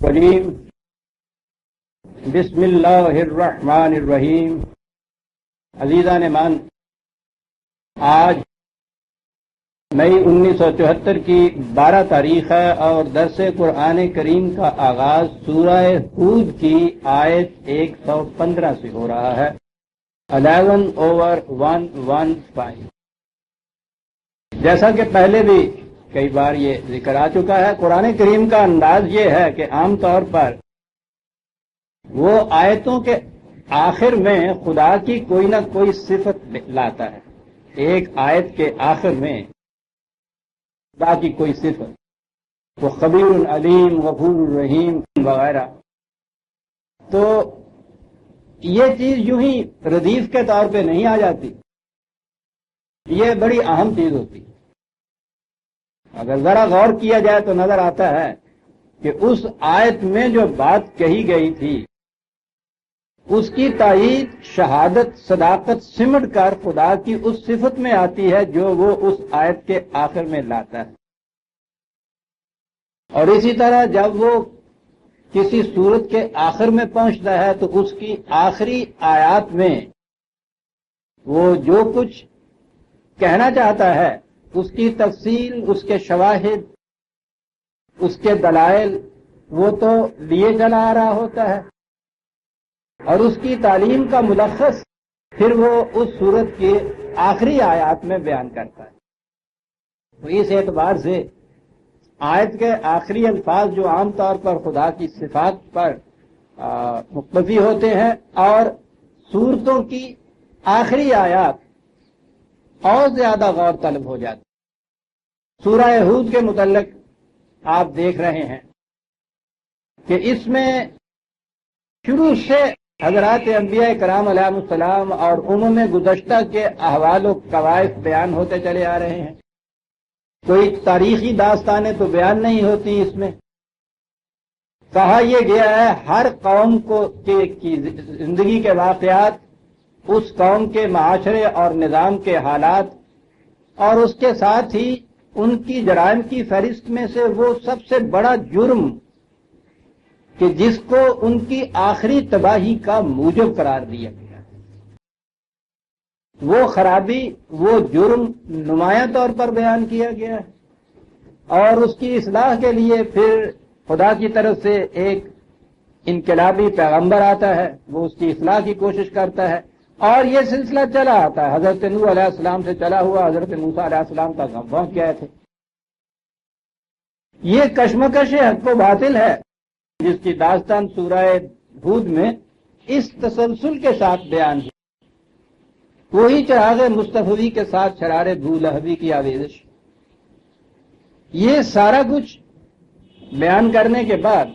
الرجیم بسم اللہ الرحمن الرحیم۔ عزیزان مان، آج مئی 1974 کی 12 تاریخ ہے اور درس قرآن کریم کا آغاز سورہ ہود کی آیت 115 سے ہو رہا ہے۔ 11/115۔ جیسا کہ پہلے بھی کئی بار یہ ذکر آ چکا ہے، قرآن کریم کا انداز یہ ہے کہ عام طور پر وہ آیتوں کے آخر میں خدا کی کوئی نہ کوئی صفت لاتا ہے۔ ایک آیت کے آخر میں خدا کی کوئی صفت، وہ خبیر علیم، غفور الرحیم وغیرہ۔ تو یہ چیز یوں ہی ردیف کے طور پہ نہیں آ جاتی، یہ بڑی اہم چیز ہوتی ہے۔ اگر ذرا غور کیا جائے تو نظر آتا ہے کہ اس آیت میں جو بات کہی گئی تھی اس کی تائید، شہادت، صداقت سمٹ کر خدا کی اس صفت میں آتی ہے جو وہ اس آیت کے آخر میں لاتا ہے۔ اور اسی طرح جب وہ کسی سورت کے آخر میں پہنچتا ہے تو اس کی آخری آیات میں وہ جو کچھ کہنا چاہتا ہے اس کی تفصیل، اس کے شواہد، اس کے دلائل وہ تو لیے چلا آ رہا ہوتا ہے، اور اس کی تعلیم کا ملخص پھر وہ اس سورت کی آخری آیات میں بیان کرتا ہے۔ تو اس اعتبار سے آیت کے آخری الفاظ جو عام طور پر خدا کی صفات پر مقتضی ہوتے ہیں، اور سورتوں کی آخری آیات اور زیادہ غور طلب ہو جاتی۔ سورہ ہود کے متعلق آپ دیکھ رہے ہیں کہ اس میں شروع سے حضرات انبیاء کرام علیہ السلام اور امم گزشتہ کے احوال و قوائف بیان ہوتے چلے آ رہے ہیں۔ کوئی تاریخی داستانیں تو بیان نہیں ہوتی اس میں۔ کہا یہ گیا ہے ہر قوم کی زندگی کے واقعات، اس قوم کے معاشرے اور نظام کے حالات، اور اس کے ساتھ ہی ان کی جرائم کی فہرست میں سے وہ سب سے بڑا جرم کہ جس کو ان کی آخری تباہی کا موجب قرار دیا گیا، وہ خرابی، وہ جرم نمایاں طور پر بیان کیا گیا ہے، اور اس کی اصلاح کے لیے پھر خدا کی طرف سے ایک انقلابی پیغمبر آتا ہے، وہ اس کی اصلاح کی کوشش کرتا ہے، اور یہ سلسلہ چلا آتا ہے۔ حضرت نوح علیہ السلام سے چلا ہوا حضرت موسیٰ علیہ السلام تک ہم پہنچ گئے تھے۔ یہ کشمکش حق و باطل ہے جس کی داستان سورہ ہود میں اس تسلسل کے ساتھ بیان ہے۔ وہی چراغ مصطفی کے ساتھ شرار بولہبی کی آویزش۔ یہ سارا کچھ بیان کرنے کے بعد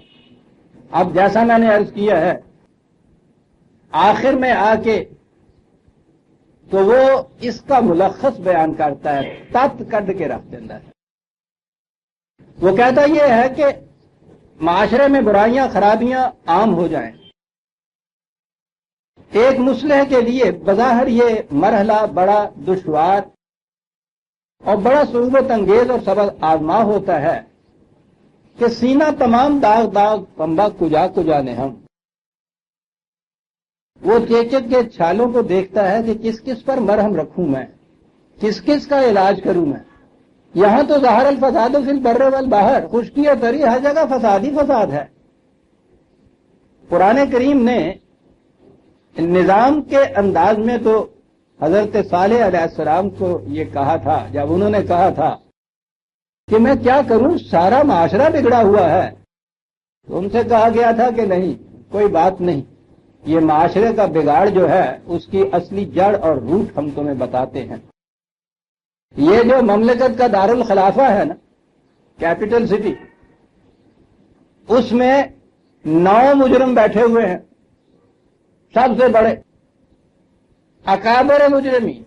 اب جیسا میں نے عرض کیا ہے، آخر میں آ کے تو وہ اس کا ملخص بیان کرتا ہے، تت کڈ کے رکھ دیتا ہے۔ وہ کہتا یہ ہے کہ معاشرے میں برائیاں، خرابیاں عام ہو جائیں، ایک مصلح کے لیے بظاہر یہ مرحلہ بڑا دشوار اور بڑا صعوبت انگیز اور سبق آزما ہوتا ہے کہ سینہ تمام داغ داغ پنبہ کجا کجا نے ہم۔ وہ چیچک کے چھالوں کو دیکھتا ہے کہ کس کس پر مرہم رکھوں میں، کس کس کا علاج کروں میں۔ یہاں تو ظاہر الفساد فی البر والبحر، خشکی اور تری ہر جگہ فساد ہی فساد ہے۔ قرآن کریم نے نظام کے انداز میں تو حضرت صالح علیہ السلام کو یہ کہا تھا، جب انہوں نے کہا تھا کہ میں کیا کروں، سارا معاشرہ بگڑا ہوا ہے، تو ان سے کہا گیا تھا کہ نہیں، کوئی بات نہیں، یہ معاشرے کا بگاڑ جو ہے اس کی اصلی جڑ اور روٹ ہم تمہیں بتاتے ہیں۔ یہ جو مملکت کا دارالخلافہ ہے نا، کیپٹل سٹی، اس میں 9 مجرم بیٹھے ہوئے ہیں، سب سے بڑے اکابر مجرمین۔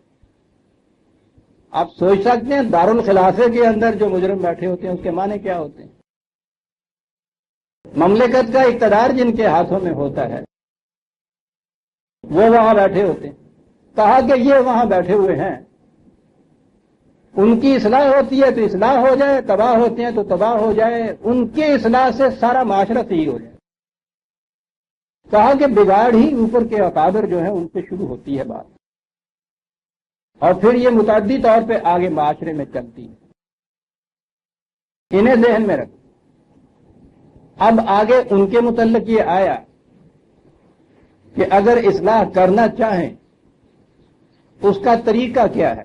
آپ سوچ سکتے ہیں دارالخلافے کے اندر جو مجرم بیٹھے ہوتے ہیں اس کے معنی کیا ہوتے ہیں؟ مملکت کا اقتدار جن کے ہاتھوں میں ہوتا ہے وہ وہاں بیٹھے ہوتے ہیں۔ کہا کہ یہ وہاں بیٹھے ہوئے ہیں ان کی اصلاح ہوتی ہے تو اصلاح ہو جائے، تباہ ہوتے ہیں تو تباہ ہو جائے، ان کے اصلاح سے سارا معاشرہ صحیح ہو جائے۔ کہا کہ بگاڑ ہی اوپر کے اکابر جو ہیں ان سے شروع ہوتی ہے بات، اور پھر یہ متعدی طور پہ آگے معاشرے میں چلتی ہے۔ انہیں ذہن میں رکھ۔ اب آگے ان کے متعلق یہ آیا کہ اگر اصلاح کرنا چاہیں اس کا طریقہ کیا ہے۔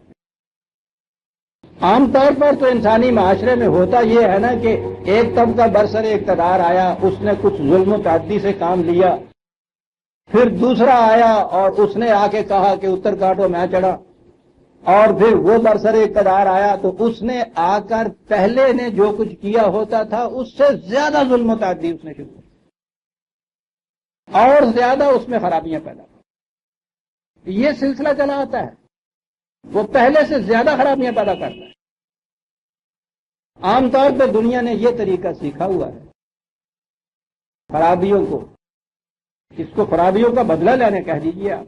عام طور پر تو انسانی معاشرے میں ہوتا یہ ہے نا کہ ایک طبقہ برسر اقتدار آیا، اس نے کچھ ظلم و تعدی سے کام لیا، پھر دوسرا آیا اور اس نے آ کے کہا کہ اتر کاٹو میں چڑھا، اور پھر وہ برسر اقتدار آیا تو اس نے آ کر پہلے نے جو کچھ کیا ہوتا تھا اس سے زیادہ ظلم و تعدی اس نے شروع کی اور زیادہ اس میں خرابیاں پیدا کی۔ یہ سلسلہ چلا آتا ہے، وہ پہلے سے زیادہ خرابیاں پیدا کرتا ہے۔ عام طور پہ دنیا نے یہ طریقہ سیکھا ہوا ہے خرابیوں کو، اس کو خرابیوں کا بدلہ لینے کہہ دیجیے آپ۔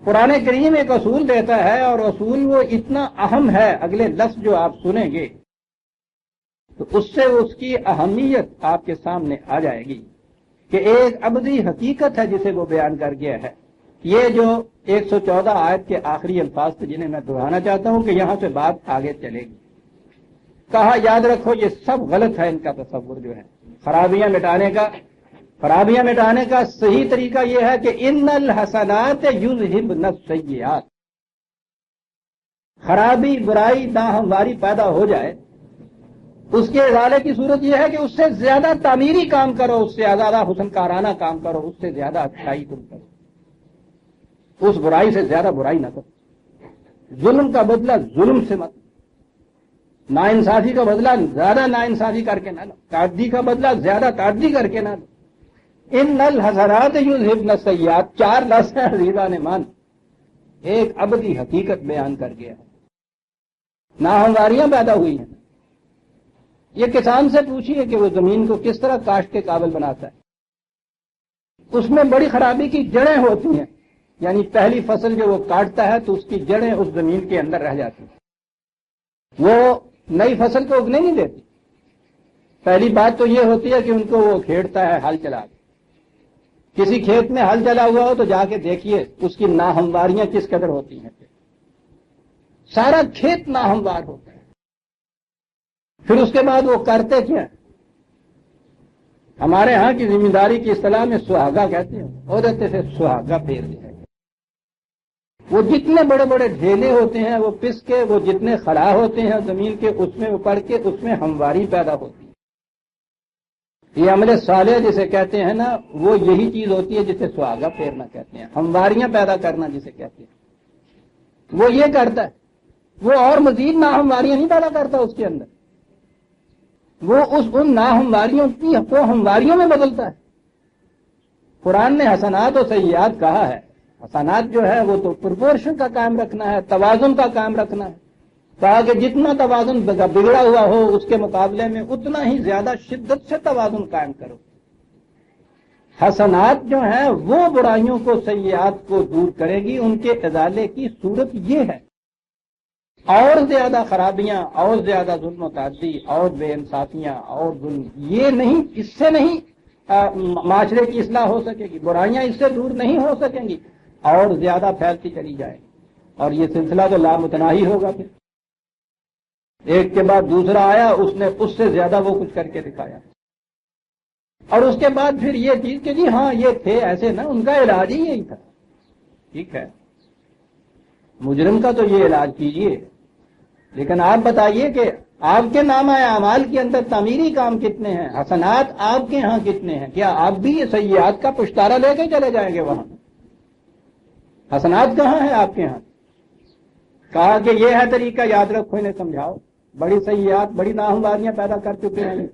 قرآن کریم ایک اصول دیتا ہے اور اصول وہ اتنا اہم ہے، اگلے لفظ جو آپ سنیں گے تو اس سے اس کی اہمیت آپ کے سامنے آ جائے گی کہ ایک ابدی حقیقت ہے جسے وہ بیان کر گیا ہے۔ یہ جو 114 آیت کے آخری الفاظ تھے جنہیں میں دہرانا چاہتا ہوں کہ یہاں سے بات آگے چلے گی۔ کہا یاد رکھو یہ سب غلط ہے، ان کا تصور جو ہے خرابیاں مٹانے کا صحیح طریقہ یہ ہے کہ ان الحسنات یذہبن السیئات، خرابی برائی ناہمواری پیدا ہو جائے اس کے ازالے کی صورت یہ ہے کہ اس سے زیادہ تعمیری کام کرو، اس سے زیادہ حسن کارانہ کام کرو، اس سے زیادہ اچھائی تم کرو، اس برائی سے زیادہ برائی نہ کرو، ظلم کا بدلہ ظلم سے مت، ناانصافی کا بدلہ زیادہ ناانصافی کر کے نہ لو، تعدی کا بدلہ زیادہ تعدی کر کے نہ لو۔ ان الحسنات یذہبن السیئات، 4 لفظ ہیں عزیزان مان، ایک ابدی حقیقت بیان کر گیا ہے۔ ناہمواریاں پیدا ہوئی ہیں۔ یہ کسان سے پوچھیے کہ وہ زمین کو کس طرح کاشت کے قابل بناتا ہے۔ اس میں بڑی خرابی کی جڑیں ہوتی ہیں، یعنی پہلی فصل جو وہ کاٹتا ہے تو اس کی جڑیں اس زمین کے اندر رہ جاتی ہیں، وہ نئی فصل کو اگنے نہیں دیتی۔ پہلی بات تو یہ ہوتی ہے کہ ان کو وہ کھیڑتا ہے ہل چلا کے۔ کسی کھیت میں ہل چلا ہوا ہو تو جا کے دیکھیے اس کی ناہمواریاں کس قدر ہوتی ہیں، سارا کھیت ناہموار ہوتا ہے۔ پھر اس کے بعد وہ کرتے کیا؟ ہمارے ہاں کی ذمہ داری کی اصطلاح میں سہاگا کہتے ہیں، عورت سے سہاگا پھیر دیا۔ وہ جتنے بڑے بڑے ڈھیلے ہوتے ہیں وہ پس کے، وہ جتنے خلا ہوتے ہیں زمین کے اس میں وہ پڑ کے اس میں ہمواری پیدا ہوتی ہے۔ یہ عمل صالح جسے کہتے ہیں نا، وہ یہی چیز ہوتی ہے جسے سہاگا پھیرنا کہتے ہیں، ہمواریاں پیدا کرنا جسے کہتے ہیں، وہ یہ کرتا ہے۔ وہ اور مزید ناہمواریاں نہیں پیدا کرتا اس کے اندر، وہ ان ناہمواریوں کو ہمواریوں میں بدلتا ہے۔ قرآن نے حسنات و سیئات کہا ہے، حسنات جو ہے وہ تو پرپورشن کا قائم رکھنا ہے، توازن کا قائم رکھنا ہے۔ کہا کہ جتنا توازن بگڑا ہوا ہو اس کے مقابلے میں اتنا ہی زیادہ شدت سے توازن قائم کرو۔ حسنات جو ہیں وہ برائیوں کو، سیئات کو دور کرے گی، ان کے ازالے کی صورت یہ ہے۔ اور زیادہ خرابیاں اور زیادہ ظلم و تعدی اور بے انصافیاں اور ظلم، یہ نہیں، اس سے نہیں معاشرے کی اصلاح ہو سکے گی، برائیاں اس سے دور نہیں ہو سکیں گی، اور زیادہ پھیلتی چلی جائے گی، اور یہ سلسلہ تو لامتناہی ہوگا۔ پھر ایک کے بعد دوسرا آیا، اس نے اس سے زیادہ وہ کچھ کر کے دکھایا، اور اس کے بعد پھر یہ چیز کہ جی ہاں یہ تھے ایسے نا، ان کا علاج ہی یہی تھا۔ ٹھیک ہے، مجرم کا تو یہ علاج کیجئے، لیکن آپ بتائیے کہ آپ کے نامہ اعمال کے اندر تعمیری کام کتنے ہیں، حسنات آپ کے ہاں کتنے ہیں؟ کیا آپ بھی یہ سیئات کا پشتارہ لے کے چلے جائیں گے وہاں؟ حسنات کہاں ہیں آپ کے ہاں؟ کہا کہ یہ ہے طریقہ، یاد رکھو، انہیں سمجھاؤ۔ بڑی سیئات، بڑی ناہمواریاں پیدا کر چکے ہیں،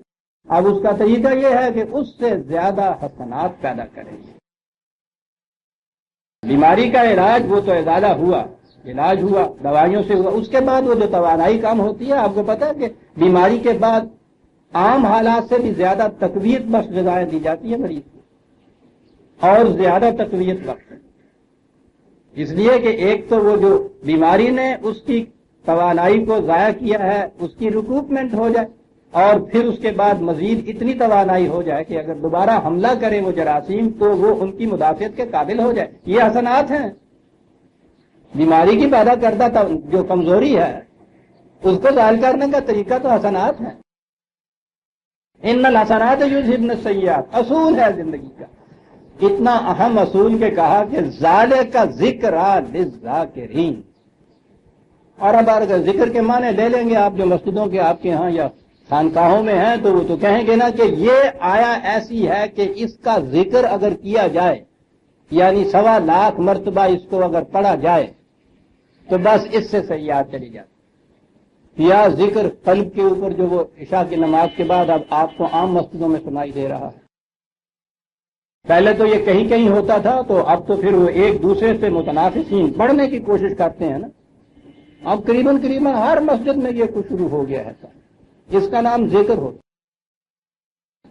اب اس کا طریقہ یہ ہے کہ اس سے زیادہ حسنات پیدا کریں گے۔ بیماری کا علاج وہ تو ازالہ ہوا، علاج ہوا، دوائیوں سے ہوا، اس کے بعد وہ جو توانائی کام ہوتی ہے، آپ کو پتا ہے کہ بیماری کے بعد عام حالات سے بھی زیادہ تقویت بخش غذائیں دی جاتی ہیں مریض کو، اور زیادہ تقویت بخش، اس لیے کہ ایک تو وہ جو بیماری نے اس کی توانائی کو ضائع کیا ہے اس کی ریکوپمنٹ ہو جائے، اور پھر اس کے بعد مزید اتنی توانائی ہو جائے کہ اگر دوبارہ حملہ کرے وہ جراثیم تو وہ ان کی مدافعت کے قابل ہو جائے. یہ حسنات ہیں. بیماری کی پیدا کردہ جو کمزوری ہے اس کو ظاہر کرنے کا طریقہ تو حسنات ہے. ان الحسنات یذھبن السیئات اصول ہے زندگی کا. اتنا اہم اصول کے کہا کہ ذالک ذکری للذاکرین. اور اب اگر ذکر کے معنی لے لیں گے آپ جو مسجدوں کے آپ کے ہاں یا خانقاہوں میں ہیں تو وہ تو کہیں گے نا کہ یہ آیا ایسی ہے کہ اس کا ذکر اگر کیا جائے یعنی 1.25 لاکھ مرتبہ اس کو اگر پڑھا جائے تو بس اس سے سیئات چلی جاتی. یا ذکر قلب کے اوپر جو وہ عشاء کی نماز کے بعد اب آپ کو عام مسجدوں میں سنائی دے رہا ہے. پہلے تو یہ کہیں کہیں ہوتا تھا تو اب تو پھر وہ ایک دوسرے سے متنافسین پڑھنے کی کوشش کرتے ہیں نا. اب قریباً ہر مسجد میں یہ کچھ شروع ہو گیا ہے. اس کا نام ذکر ہو.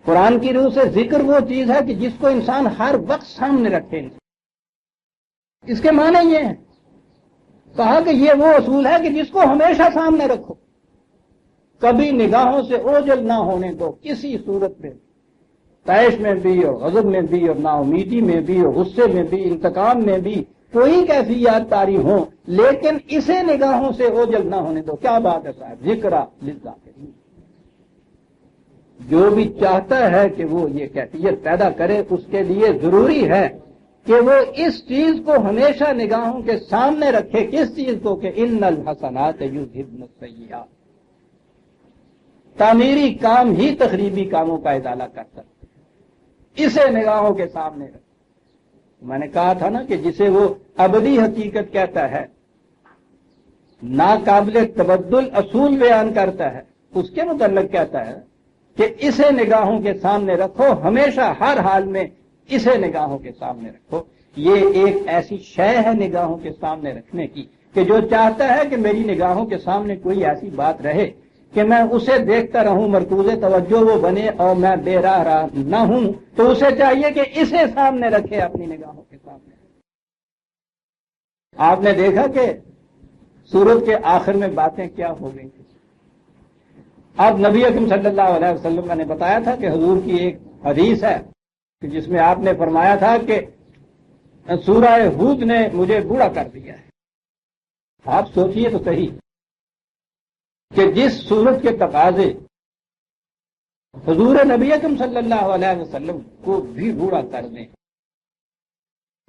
قرآن کی روح سے ذکر وہ چیز ہے کہ جس کو انسان ہر وقت سامنے رکھے. اس کے معنی یہ ہے کہا کہ یہ وہ اصول ہے کہ جس کو ہمیشہ سامنے رکھو. کبھی نگاہوں سے اوجھل نہ ہونے دو کسی صورت میں، طیش میں بھی اور غضب میں بھی اور نا امیدی میں بھی اور غصے میں بھی انتقام میں بھی کوئی کیفیات طاری ہوں، لیکن اسے نگاہوں سے اوجھل نہ ہونے دو. کیا بات ہے صاحب، ذکر للذاکرین. جو بھی چاہتا ہے کہ وہ یہ کیفیت پیدا کرے اس کے لیے ضروری ہے کہ وہ اس چیز کو ہمیشہ نگاہوں کے سامنے رکھے. کس چیز کو؟ کہ ان الحسنات یذھبن السیئات. تعمیری کام ہی تخریبی کاموں کا ازالہ کر سکتے، اسے نگاہوں کے سامنے رکھے. میں نے کہا تھا نا کہ جسے وہ ابدی حقیقت کہتا ہے، ناقابل تبدل اصول بیان کرتا ہے، اس کے متعلق کہتا ہے کہ اسے نگاہوں کے سامنے رکھو، ہمیشہ ہر حال میں اسے نگاہوں کے سامنے رکھو. یہ ایک ایسی شے ہے نگاہوں کے سامنے رکھنے کی کہ جو چاہتا ہے کہ میری نگاہوں کے سامنے کوئی ایسی بات رہے کہ میں اسے دیکھتا رہوں، مرکوز توجہ وہ بنے اور میں بے راہ نہ ہوں، تو اسے چاہیے کہ اسے سامنے رکھے اپنی نگاہوں کے سامنے. آپ نے دیکھا کہ سورت کے آخر میں باتیں کیا ہو گئی. اب نبی اکرم صلی اللہ علیہ وسلم نے بتایا تھا کہ حضور کی ایک حدیث ہے کہ جس میں آپ نے فرمایا تھا کہ سورہ ہود نے مجھے بوڑھا کر دیا ہے. آپ سوچئے تو صحیح کہ جس سورت کے تقاضے حضور نبی اکرم صلی اللہ علیہ وسلم کو بھی بوڑھا کر دیں،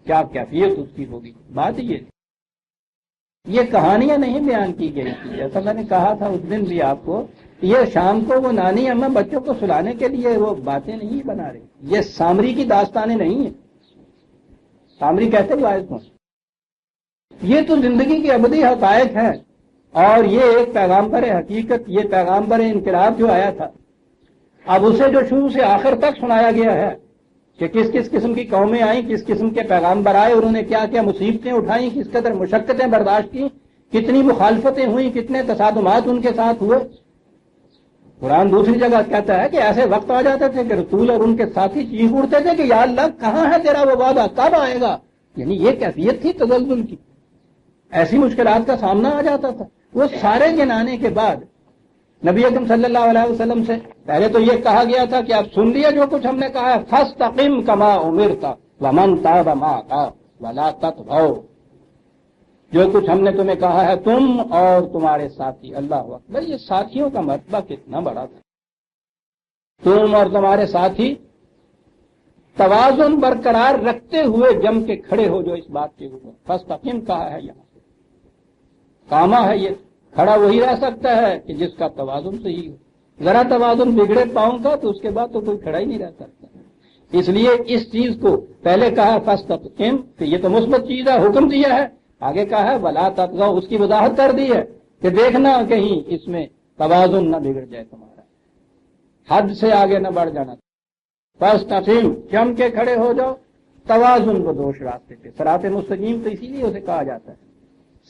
کیا کیفیت اس کی ہوگی. بات یہ کہانیاں نہیں بیان کی گئی تھی. جیسا میں نے کہا تھا اس دن بھی آپ کو، یہ شام کو وہ نانی اماں بچوں کو سلانے کے لیے وہ باتیں نہیں بنا رہی. یہ سامری کی داستانیں نہیں ہیں. سامری کہتے واعظ کو، یہ تو زندگی کی ابدی حقائق ہیں. اور یہ ایک پیغامبر حقیقت، یہ پیغامبر انقلاب جو آیا تھا، اب اسے جو شروع سے آخر تک سنایا گیا ہے کہ کس کس قسم کی قومیں آئیں، کس قسم کے پیغامبر آئے، انہوں نے کیا کیا مصیبتیں اٹھائیں، کس قدر مشقتیں برداشت کی، کتنی مخالفتیں ہوئیں، کتنے تصادمات ان کے ساتھ ہوئے. قرآن دوسری جگہ کہتا ہے کہ ایسے وقت آ جاتے تھے کہ رسول اور ان کے ساتھی چیخ اٹھتے تھے کہ یا اللہ کہاں ہے تیرا وہ وعدہ، کب آئے گا. یعنی یہ کیفیت تھی تزلزل کی. ایسی مشکلات کا سامنا آ جاتا تھا. وہ سارے گنانے کے بعد نبی اکرم صلی اللہ علیہ وسلم سے پہلے تو یہ کہا گیا تھا کہ آپ سن لیا جو کچھ ہم نے کہا ہے، فاستقم کما امرت ومن تاب معک ولا تطغوا. جو کچھ ہم نے تمہیں کہا ہے تم اور تمہارے ساتھی. اللہ اکبر، یہ ساتھیوں کا مرتبہ کتنا بڑا تھا. تم اور تمہارے ساتھی توازن برقرار رکھتے ہوئے جم کے کھڑے ہو جو اس بات کے اوپر. فاستقم کہا ہے یہاں سے، کاما ہے. یہ کھڑا وہی رہ سکتا ہے کہ جس کا توازن صحیح ہو. ذرا توازن بگڑے پاؤں کا تو اس کے بعد تو کوئی کھڑا ہی نہیں رہ سکتا. اس لیے اس چیز کو پہلے کہا فاستقم کہ یہ تو مثبت چیز ہے، حکم دیا ہے. آگے کہا ہے ولا تطغوا، اس کی وضاحت کر دی ہے کہ دیکھنا کہیں اس میں توازن نہ بگڑ جائے تمہارا، حد سے آگے نہ بڑھ جانا. فاستقم، جم کے کھڑے ہو جاؤ توازن کو دوش راستے پہ. صراط مستقیم تو اسی لیے اسے کہا جاتا ہے.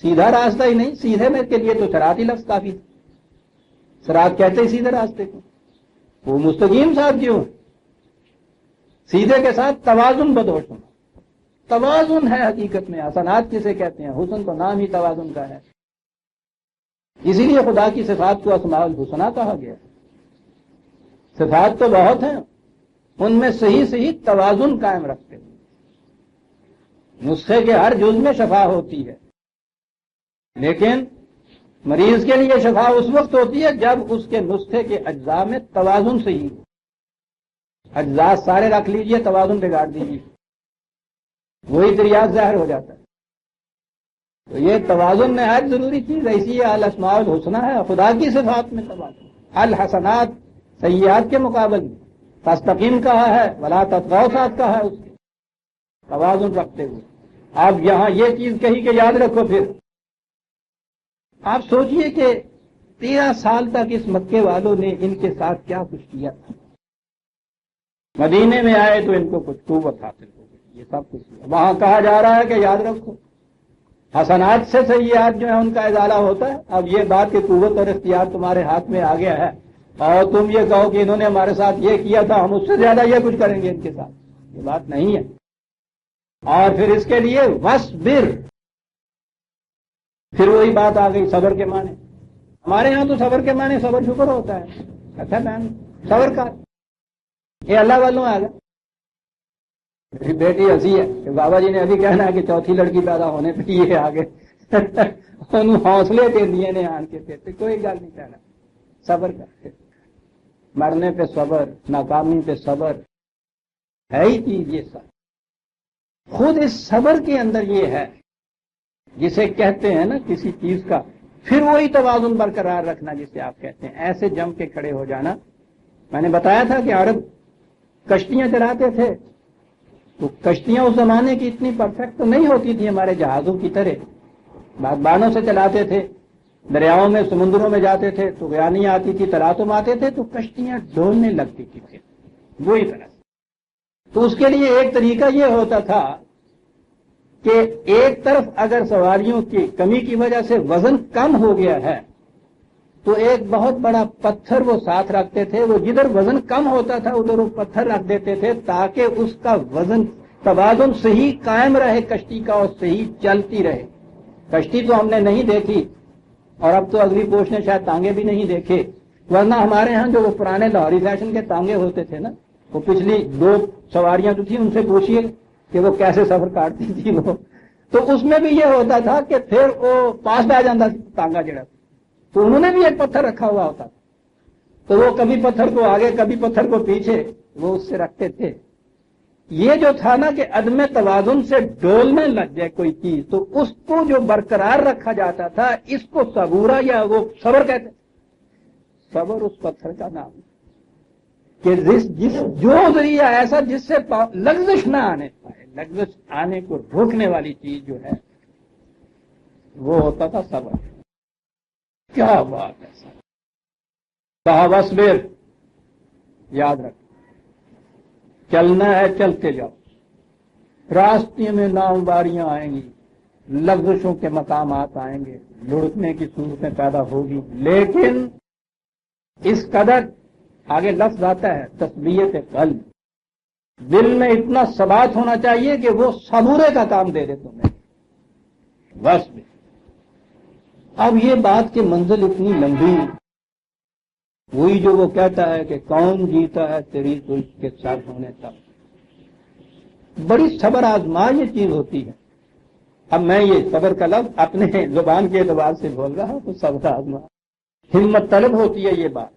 سیدھا راستہ ہی نہیں، سیدھے میں کے لیے تو صراط ہی لفظ کافی تھا. صراط کہتے ہی سیدھے راستے کو، وہ مستقیم ساتھ کیوں؟ سیدھے کے ساتھ توازن بدوش ہونا. توازن ہے حقیقت میں حسنات کسے کہتے ہیں. حسن تو نام ہی توازن کا ہے. اسی لیے خدا کی صفات کو اسماء الحسنی کہا گیا. صفات تو بہت ہیں، ان میں صحیح توازن قائم رکھتے ہیں. نسخے کے ہر جز میں شفا ہوتی ہے، لیکن مریض کے لیے شفا اس وقت ہوتی ہے جب اس کے نسخے کے اجزاء میں توازن صحیح ہو. اجزاء سارے رکھ لیجئے، توازن بگاڑ دیجیے، وہی تریاق ظاہر ہو جاتا ہے. تو یہ توازن نہایت ضروری چیز ہے، اسی الاسماء الحسنی ہے. خدا کی صفات میں توازن. الحسنات سیئات کے مقابل میں فاستقیم کہا ہے، ولا تطغوا ساتھ کہا ہے، اس کے توازن رکھتے ہوئے. آپ یہاں یہ چیز کہی کہ یاد رکھو. پھر آپ سوچئے کہ 13 سال تک اس مکے والوں نے ان کے ساتھ کیا کچھ کیا تھا. مدینے میں آئے تو ان کو کچھ قوت حاصل ہو گئی، یہ سب کچھ کیا. وہاں کہا جا رہا ہے کہ یاد رکھو حسنات سے سیئات جو ہے ان کا ازالہ ہوتا ہے. اب یہ بات کہ قوت اور اختیار تمہارے ہاتھ میں آ گیا ہے اور تم یہ کہو کہ انہوں نے ہمارے ساتھ یہ کیا تھا، ہم اس سے زیادہ یہ کچھ کریں گے ان کے ساتھ، یہ بات نہیں ہے. اور پھر اس کے لیے وصبر، پھر وہی بات آ گئی صبر کے معنی. ہمارے ہاں تو صبر کے معنی صبر شکر ہوتا ہے. اچھا میم صبر کا یہ اللہ والوں آ گیا. میری بیٹی ہنسی ہے کہ بابا جی نے ابھی کہنا ہے کہ چوتھی لڑکی پیدا ہونے پہ یہ آگے انہوں حوصلے دے دیے نے آن کے پھر کوئی گل نہیں کہنا. صبر کرتے، مرنے پہ صبر، ناکامی پہ صبر ہے ہی چیز. یہ سب خود اس صبر کے اندر یہ ہے جسے کہتے ہیں نا کسی چیز کا پھر وہی توازن برقرار رکھنا جسے آپ کہتے ہیں. ایسے جم کے کھڑے ہو جانا. میں نے بتایا تھا کہ عرب کشتیاں چلاتے تھے تو کشتیاں اس زمانے کی اتنی پرفیکٹ تو نہیں ہوتی تھی ہمارے جہازوں کی طرح. بادبانوں سے چلاتے تھے، دریاؤں میں سمندروں میں جاتے تھے تو گیانی آتی تھی، تلاتم آتے تھے تو کشتیاں ڈولنے لگتی تھی. پھر وہی طرح تو اس کے لیے ایک طریقہ یہ ہوتا تھا کہ ایک طرف اگر سواریوں کی کمی کی وجہ سے وزن کم ہو گیا ہے تو ایک بہت بڑا پتھر وہ ساتھ رکھتے تھے. وہ جدھر وزن کم ہوتا تھا ادھر وہ پتھر رکھ دیتے تھے تاکہ اس کا وزن توازن صحیح قائم رہے کشتی کا اور صحیح چلتی رہے. کشتی تو ہم نے نہیں دیکھی اور اب تو اگلی پوش نے شاید تانگے بھی نہیں دیکھے، ورنہ ہمارے ہاں جو وہ پرانے لاہوری فیشن کے تانگے ہوتے تھے نا، وہ پچھلی 2 سواریاں جو تھیں ان سے پوچھیے کہ وہ کیسے سفر کاٹتی تھی وہ. تو اس میں بھی یہ ہوتا تھا کہ پھر وہ پاس آ جاتا تانگا جڑا تو انہوں نے بھی ایک پتھر رکھا ہوا ہوتا تھا تو وہ کبھی پتھر کو آگے کبھی پتھر کو پیچھے وہ اس سے رکھتے تھے. یہ جو تھا نا کہ عدم توازن سے ڈولنے لگ جائے کوئی چیز تو اس کو جو برقرار رکھا جاتا تھا اس کو صبورا یا وہ صبر کہتے. صبر اس پتھر کا نام کہ جو ذریعہ ایسا جس سے لغزش نہ آنے پائے، لغزش آنے کو روکنے والی چیز جو ہے وہ ہوتا تھا صبر. کیا بات ہے سر. کہا وصبر، یاد رکھ چلنا ہے چلتے جاؤ. راستے میں نامواریاں آئیں گی، لغزشوں کے مقامات آئیں گے، لڑکنے کی صورتیں پیدا ہوگی، لیکن اس قدر آگے لفظ آتا ہے تثبیت قلب، دل میں اتنا ثبات ہونا چاہیے کہ وہ صبورے کا کام دے دے تمہیں. بس اب یہ بات کہ منزل اتنی لمبی، وہی جو وہ کہتا ہے کہ کون جیتا ہے تیری زلف کے سر ہونے تک. بڑی صبر آزما یہ چیز ہوتی ہے. اب میں یہ صبر کا لفظ اپنے زبان کے اعتبار سے بول رہا ہوں تو صبر آزما ہمت طلب ہوتی ہے. یہ بات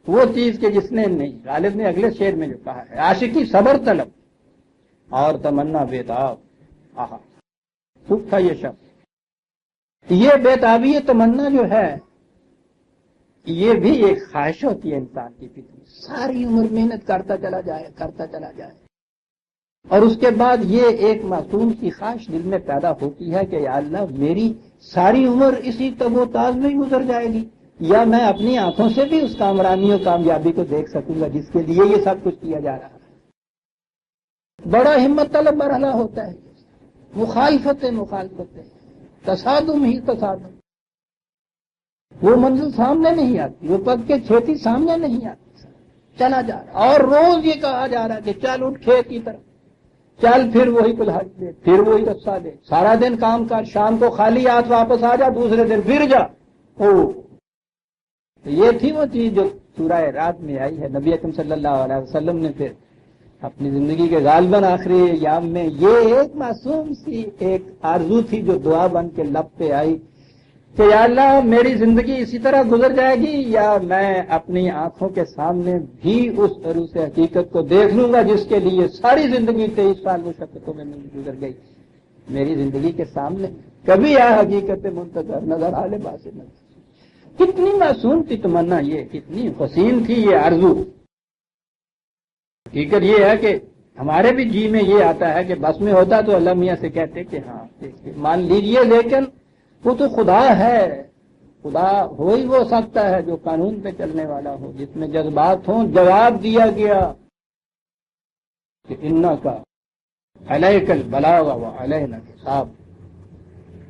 وہ چیز کہ جس نے نہیں، غالب نے اگلے شعر میں جو کہا ہے عاشقی صبر طلب اور تمنا بیتاب. آہا سکھ تھا یہ شخص. یہ بیتابی تمنا جو ہے یہ بھی ایک خواہش ہوتی ہے انسان کی فطری. ساری عمر محنت کرتا چلا جائے اور اس کے بعد یہ ایک معصوم کی خواہش دل میں پیدا ہوتی ہے کہ یا اللہ میری ساری عمر اسی تب و تاز میں گزر جائے گی یا میں اپنی آنکھوں سے بھی اس کامرانی اور کامیابی کو دیکھ سکوں گا جس کے لیے یہ سب کچھ کیا جا رہا ہے. بڑا ہمت طلب مرحلہ ہوتا ہے. مخالفت تصادم ہی تصادم. وہ منزل سامنے نہیں آتی، وہ پگ کے چھیتی سامنے نہیں آتی، چلا جا رہا اور روز یہ کہا جا رہا کہ چل اٹھ کھیت کی طرف. چل پھر وہی کلہاڑی دے، پھر وہی رسہ دے، سارا دن کام کر، شام کو خالی ہاتھ واپس آ جا، دوسرے دن پھر جا۔ یہ تھی وہ چیز جو سورہ رات میں آئی ہے۔ نبی اکرم صلی اللہ علیہ وسلم نے پھر اپنی زندگی کے غالباً آخری ایام میں یہ ایک معصوم سی ایک آرزو تھی جو دعا بن کے لب پہ آئی کہ یا اللہ میری زندگی اسی طرح گزر جائے گی یا میں اپنی آنکھوں کے سامنے بھی اس عروس حقیقت کو دیکھ لوں گا جس کے لیے ساری زندگی 23 سال مشقتوں میں گزر گئی۔ میری زندگی کے سامنے کبھی آ حقیقت منتظر نظر آلے باس نظر۔ کتنی معصوم تھی تمنا، یہ کتنی حسین تھی یہ آرزو۔ حقیقت یہ ہے کہ ہمارے بھی جی میں یہ آتا ہے کہ بس میں ہوتا تو اللہ میاں سے کہتے کہ ہاں مان لیجئے، لیکن وہ تو خدا ہے، خدا ہو ہی وہ سکتا ہے جو قانون پہ چلنے والا ہو، جس میں جذبات ہوں۔ جواب دیا گیا کہ انکا علیک البلاغ و علینا الحساب۔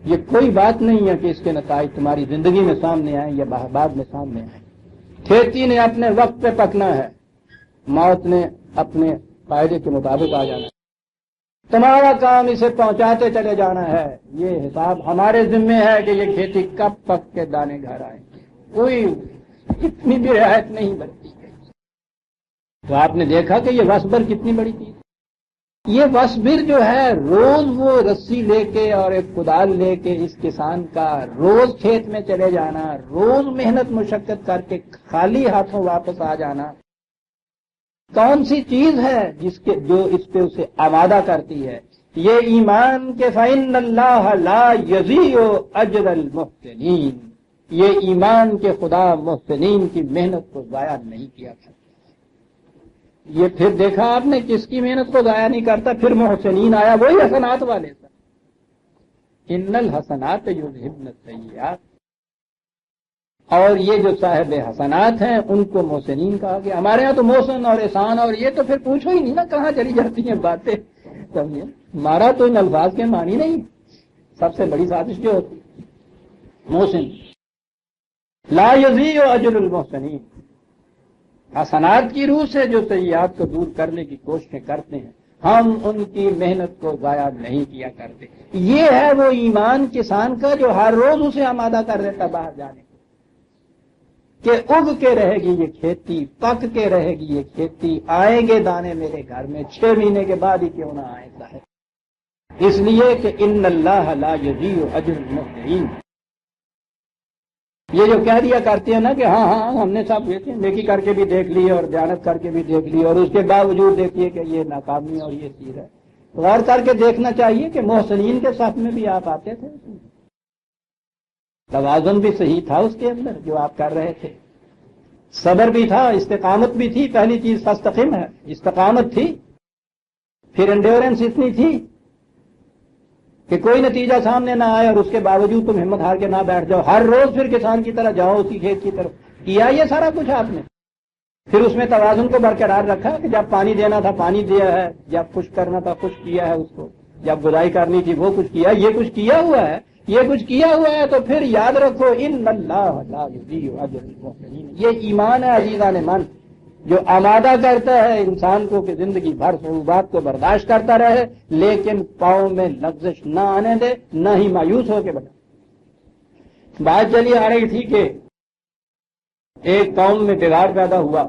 یہ کوئی بات نہیں ہے کہ اس کے نتائج تمہاری زندگی میں سامنے آئیں یا بعد میں سامنے آئیں۔ کھیتی نے اپنے وقت پہ پکنا ہے، موت نے اپنے فائدے کے مطابق آ جانا ہے۔ تمہارا کام اسے پہنچاتے چلے جانا ہے۔ یہ حساب ہمارے ذمے ہے کہ یہ کھیتی کب پک کے دانے گھر آئیں، کوئی اتنی بھی رعایت نہیں بنتی ہے۔ تو آپ نے دیکھا کہ یہ وصبر کتنی بڑی چیز۔ یہ وصبر جو ہے، روز وہ رسی لے کے اور ایک کدال لے کے اس کسان کا روز کھیت میں چلے جانا، روز محنت مشقت کر کے خالی ہاتھوں واپس آ جانا، کون سی چیز ہے جو اس پہ اسے آمادہ کرتی ہے؟ یہ ایمان کے فَإِنَّ اللَّهَ لَا يَضِيعُ أَجْرَ الْمُحْسِنِينَ، یہ ایمان کے خدا محسنین کی محنت کو ضائع نہیں کیا کرتا۔ یہ پھر دیکھا آپ نے کس کی محنت کو ضائع نہیں کرتا، پھر محسنین آیا، وہی حسنات والے سر۔ ان الحسنات یذہبن السیئات، اور یہ جو صاحب حسنات ہیں ان کو محسنین کہا گیا۔ ہمارے ہاں تو محسن اور احسان اور یہ تو پھر پوچھو ہی نہیں نا، کہاں چلی جاتی ہیں باتیں۔ ہمارا تو ان الفاظ کے معنی نہیں، سب سے بڑی سازش جو ہوتی محسن۔ لا یضیع اجر المحسنین، حسنات کی روح سے جو سیئات کو دور کرنے کی کوششیں کرتے ہیں، ہم ان کی محنت کو ضائع نہیں کیا کرتے۔ یہ ہے وہ ایمان کسان کا جو ہر روز اسے آمادہ کر دیتا باہر جانے کو، کہ اگ کے رہے گی یہ کھیتی، پک کے رہے گی یہ کھیتی، آئیں گے دانے میرے گھر میں 6 مہینے کے بعد ہی کیوں نہ آئے ہے، اس لیے کہ ان اللہ لا یضیع اجر المحسنین۔ یہ جو کہہ دیا کرتے ہیں نا کہ ہاں ہاں ہم نے سب نیکی کر کے بھی دیکھ لی اور دیانت کر کے بھی دیکھ لی، اور اس کے باوجود دیکھیے کہ یہ ناکامی اور یہ چیز ہے، غور کر کے دیکھنا چاہیے کہ محسنین کے صف میں بھی آپ آتے تھے، توازن بھی صحیح تھا اس کے اندر جو آپ کر رہے تھے، صبر بھی تھا، استقامت بھی تھی۔ پہلی چیز فاستقم ہے، استقامت تھی، پھر انڈیورنس اتنی تھی کہ کوئی نتیجہ سامنے نہ آئے اور اس کے باوجود تم ہمت ہار کے نہ بیٹھ جاؤ، ہر روز پھر کسان کی طرح جاؤ اسی کھیت کی طرف، کیا یہ سارا کچھ آپ نے۔ پھر اس میں توازن کو برقرار رکھا کہ جب پانی دینا تھا پانی دیا ہے، جب خشک کرنا تھا خشک کیا ہے اس کو، جب گدائی کرنی تھی وہ کچھ کیا، یہ کچھ کیا ہوا ہے، یہ کچھ کیا ہوا ہے۔ تو پھر یاد رکھو ان اللہ لا یضیع اجر المحسنین، یہ ایمان ہے عزیزان من جو آمادہ کرتا ہے انسان کو کہ زندگی بھر صعوبات کو برداشت کرتا رہے، لیکن پاؤں میں لغزش نہ آنے دے، نہ ہی مایوس ہو کے بنا۔ بات چلی آ رہی تھی کہ ایک قوم میں بگاڑ پیدا ہوا،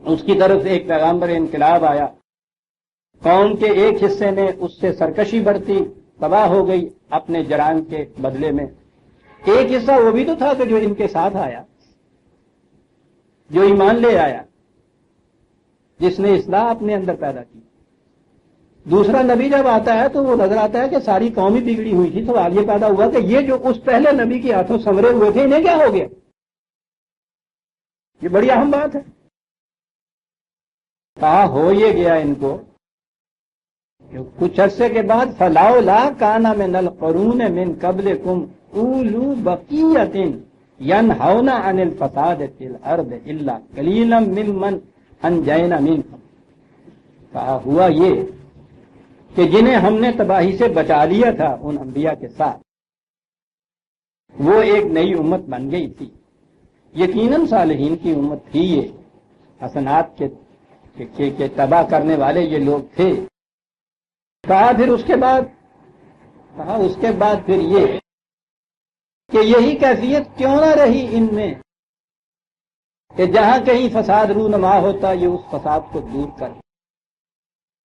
اس کی طرف سے ایک پیغامبر انقلاب آیا، قوم کے ایک حصے نے اس سے سرکشی برتی، تباہ ہو گئی اپنے جرائم کے بدلے میں۔ ایک حصہ وہ بھی تو تھا کہ جو ان کے ساتھ آیا، جو ایمان لے آیا، جس نے اصلاح اپنے اندر پیدا کی۔ دوسرا نبی جب آتا ہے تو وہ نظر آتا ہے کہ ساری قوم ہی بگڑی ہوئی تھی۔ سوال یہ پیدا ہوا کہ یہ جو اس پہلے نبی کے ہاتھوں سنورے ہوئے تھے انہیں کیا ہو گیا؟ یہ بڑی اہم بات ہے۔ کہا ہو یہ گیا ان کو کہ کچھ عرصے کے بعد فلاولا کان من القرون من قبلکم اولو بقیۃ ینہون عن الفساد فی الارض الا قلیلا ممن انجینا منہم۔ کہا ہوا یہ کہ جنہیں ہم نے تباہی سے بچا لیا تھا ان انبیاء کے ساتھ، وہ ایک نئی امت بن گئی تھی۔ یقیناً صالحین کی امت تھی یہ، حسنات کے تباہ کرنے والے یہ لوگ تھے، کہا پھر اس کے بعد پھر یہ کہ یہی کیفیت کیوں نہ رہی ان میں کہ جہاں کہیں فساد رونما ہوتا یہ اس فساد کو دور کر،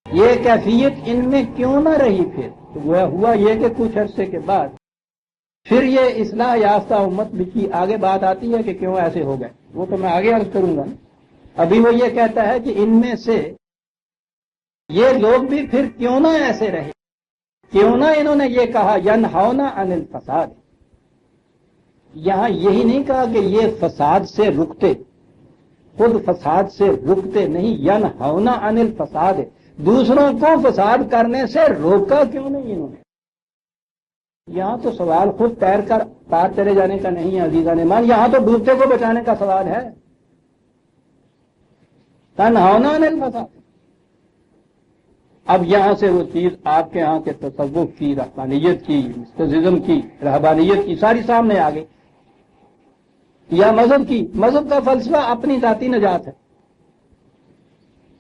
یہ کیفیت ان میں کیوں نہ رہی؟ پھر تو ہوا یہ کہ کچھ عرصے کے بعد پھر یہ اصلاح یافتہ امت کی آگے بات آتی ہے کہ کیوں ایسے ہو گئے، وہ تو میں آگے عرض کروں گا۔ ابھی وہ یہ کہتا ہے کہ ان میں سے یہ لوگ بھی پھر کیوں نہ ایسے رہے، کیوں نہ انہوں نے یہ کہا ینہون عن الفساد، یہاں یہی نہیں کہا کہ یہ فساد سے رکتے، خود فساد سے رکتے نہیں، ینہون عن الفساد، دوسروں کو فساد کرنے سے روکا کیوں نہیں انہوں نے؟ یہاں تو سوال خود تیر کر پار چلے جانے کا نہیں ہے عزیزان ایمان، یہاں تو ڈوبتے کو بچانے کا سوال ہے۔ تنہون عن الفساد، اب یہاں سے وہ چیز آپ کے ہاں کے تصوف کی، رحبانیت کی، مستزم کی، رہبانیت کی ساری سامنے آ گئی، یا مذہب کی، مذہب کا فلسفہ اپنی ذاتی نجات ہے۔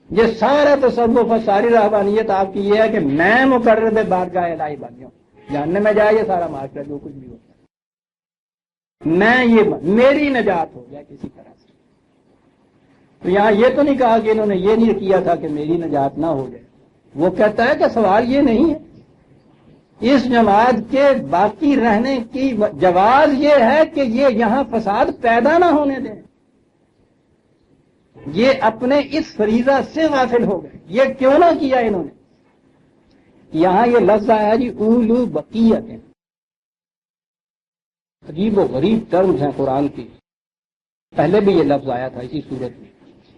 یہ سارا تصوف اور ساری رہبانیت آپ کی یہ ہے کہ میں مقرب بارگاہ الہی بن جاؤں، جاننے میں جائے یہ سارا معاشرہ جو کچھ بھی ہوتا ہے، میں یہ میری نجات ہو جائے کسی طرح سے۔ تو یہاں یہ تو نہیں کہا کہ انہوں نے یہ نہیں کیا تھا کہ میری نجات نہ ہو جائے، وہ کہتا ہے کہ سوال یہ نہیں ہے، اس جماعت کے باقی رہنے کی جواز یہ ہے کہ یہ یہاں فساد پیدا نہ ہونے دیں، یہ اپنے اس فریضہ سے غافل ہو گئے، یہ کیوں نہ کیا انہوں نے؟ یہاں یہ لفظ آیا جی اولو بقیت، عجیب و غریب ٹرمز ہیں قرآن کی، پہلے بھی یہ لفظ آیا تھا اسی صورت میں،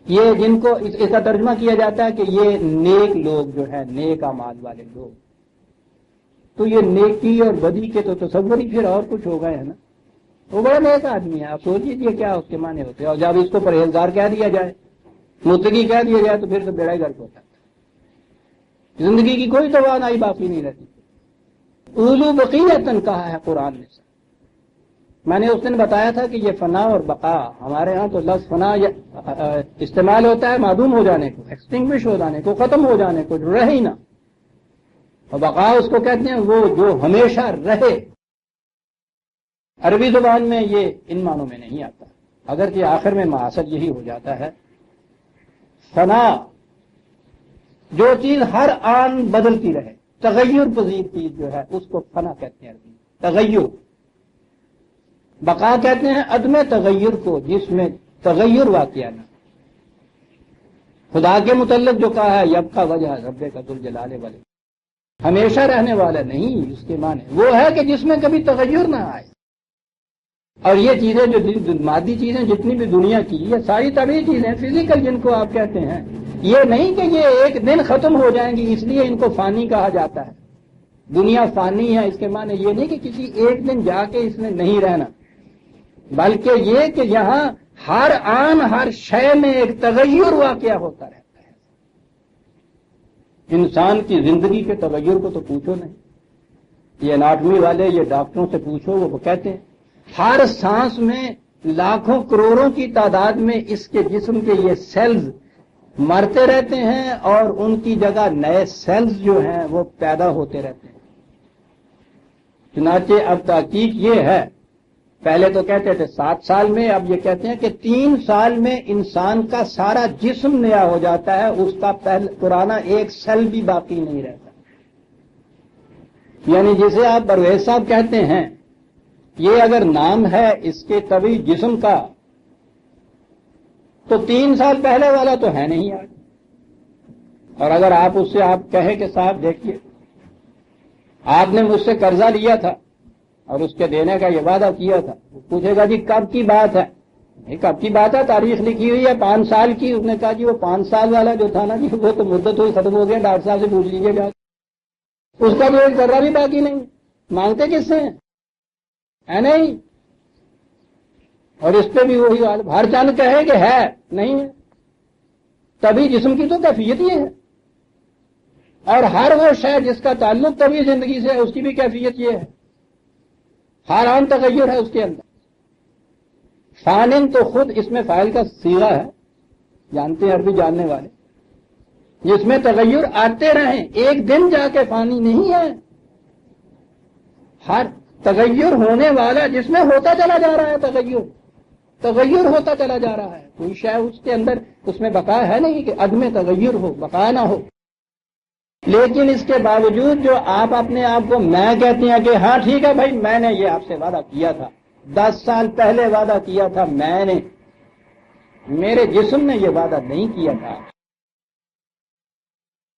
یہ جن کو اس کا ترجمہ کیا جاتا ہے کہ یہ نیک لوگ جو ہے، نیک اعمال والے لوگ، تو یہ نیکی اور بدی کے تو تصور ہی پھر اور کچھ ہو گئے ہیں نا، وہ بڑا نیک آدمی ہے، آپ سوچ لیجیے کیا اس کے معنی ہوتے ہیں، اور جب اس کو پرہیزگار کہہ دیا جائے، متقی کہہ دیا جائے تو پھر تو بیڑا ہی گرک ہوتا ہے، زندگی کی کوئی توانائی باقی نہیں رہتی۔ اولو بقیتن کہا ہے قرآن نے۔ میں نے اس دن بتایا تھا کہ یہ فنا اور بقا، ہمارے ہاں تو لفظ فنا استعمال ہوتا ہے معدوم ہو جانے کو، ایکسٹنگوش ہو جانے کو، ختم ہو جانے کو، جو رہے ہی نہ، اور بقا اس کو کہتے ہیں وہ جو ہمیشہ رہے۔ عربی زبان میں یہ ان معنوں میں نہیں آتا، اگرچہ آخر میں معاصر یہی ہو جاتا ہے۔ فنا جو چیز ہر آن بدلتی رہے، تغیر پذیر چیز جو ہے اس کو فنا کہتے ہیں عربی، تغیر۔ بقا کہتے ہیں عدم تغیر کو، جس میں تغیر واقع نہ۔ خدا کے متعلق جو کہا ہے یبقى وجہ رب کا ذوالجلال والے، ہمیشہ رہنے والا نہیں، اس کے معنی وہ ہے کہ جس میں کبھی تغیر نہ آئے۔ اور یہ چیزیں جو مادی چیزیں جتنی بھی دنیا کی، یہ ساری طبعی چیزیں فزیکل جن کو آپ کہتے ہیں، یہ نہیں کہ یہ ایک دن ختم ہو جائیں گی اس لیے ان کو فانی کہا جاتا ہے۔ دنیا فانی ہے اس کے معنی یہ نہیں کہ کسی ایک دن جا کے اس نے نہیں رہنا، بلکہ یہ کہ یہاں ہر آن ہر شے میں ایک تغیر واقعہ ہوتا رہتا ہے۔ انسان کی زندگی کے تغیر کو تو پوچھو نہیں، یہ اناٹمی والے، یہ ڈاکٹروں سے پوچھو، وہ کہتے ہیں ہر سانس میں لاکھوں کروڑوں کی تعداد میں اس کے جسم کے یہ سیلز مرتے رہتے ہیں اور ان کی جگہ نئے سیلز جو ہیں وہ پیدا ہوتے رہتے ہیں۔ چنانچہ اب تحقیق یہ ہے، پہلے تو کہتے تھے 7 سال میں، اب یہ کہتے ہیں کہ 3 سال میں انسان کا سارا جسم نیا ہو جاتا ہے، اس کا پرانا ایک سیل بھی باقی نہیں رہتا۔ یعنی جسے آپ پرویز صاحب کہتے ہیں، یہ اگر نام ہے اس کے طبی جسم کا، تو 3 سال پہلے والا تو ہے نہیں آج۔ اور اگر آپ اس سے آپ کہیں کہ صاحب دیکھیے آپ نے مجھ سے قرضہ لیا تھا اور اس کے دینے کا یہ وعدہ کیا تھا، وہ پوچھے گا جی کب کی بات ہے؟ نہیں کب کی بات ہے، تاریخ لکھی ہوئی ہے 5 سال کی۔ اس نے کہا جی وہ 5 سال والا جو تھا نا جی وہ تو مدت ہوئی ختم ہو گیا، ڈاکٹر صاحب سے پوچھ لیجیے گا، اس کا بھی ایک ذرہ بھی باقی نہیں۔ مانگتے کس سے ہیں؟ ہے نہیں۔ اور اس پہ بھی وہی حال، ہر چند کہے کہ ہے نہیں ہے، تبھی جسم کی تو کیفیت یہ ہے، اور ہر وہ شے جس کا تعلق طبی زندگی سے ہے اس کی بھی کیفیت یہ ہے، ہر آن تغیر ہے اس کے اندر۔ فانن تو خود اس میں فاعل کا صیغہ ہے، جانتے ہیں عربی جاننے والے، جس میں تغیر آتے رہیں، ایک دن جا کے فانی نہیں ہے، ہر تغیر ہونے والا جس میں ہوتا چلا جا رہا ہے، تغیر ہوتا چلا جا رہا ہے، کوئی شے اس کے اندر اس میں بقا ہے نہیں کہ عدم تغیر ہو، بقا نہ ہو۔ لیکن اس کے باوجود جو آپ اپنے آپ کو میں کہتی ہیں کہ ہاں ٹھیک ہے بھائی میں نے یہ آپ سے وعدہ کیا تھا، 10 سال پہلے وعدہ کیا تھا میں نے، میرے جسم نے یہ وعدہ نہیں کیا تھا،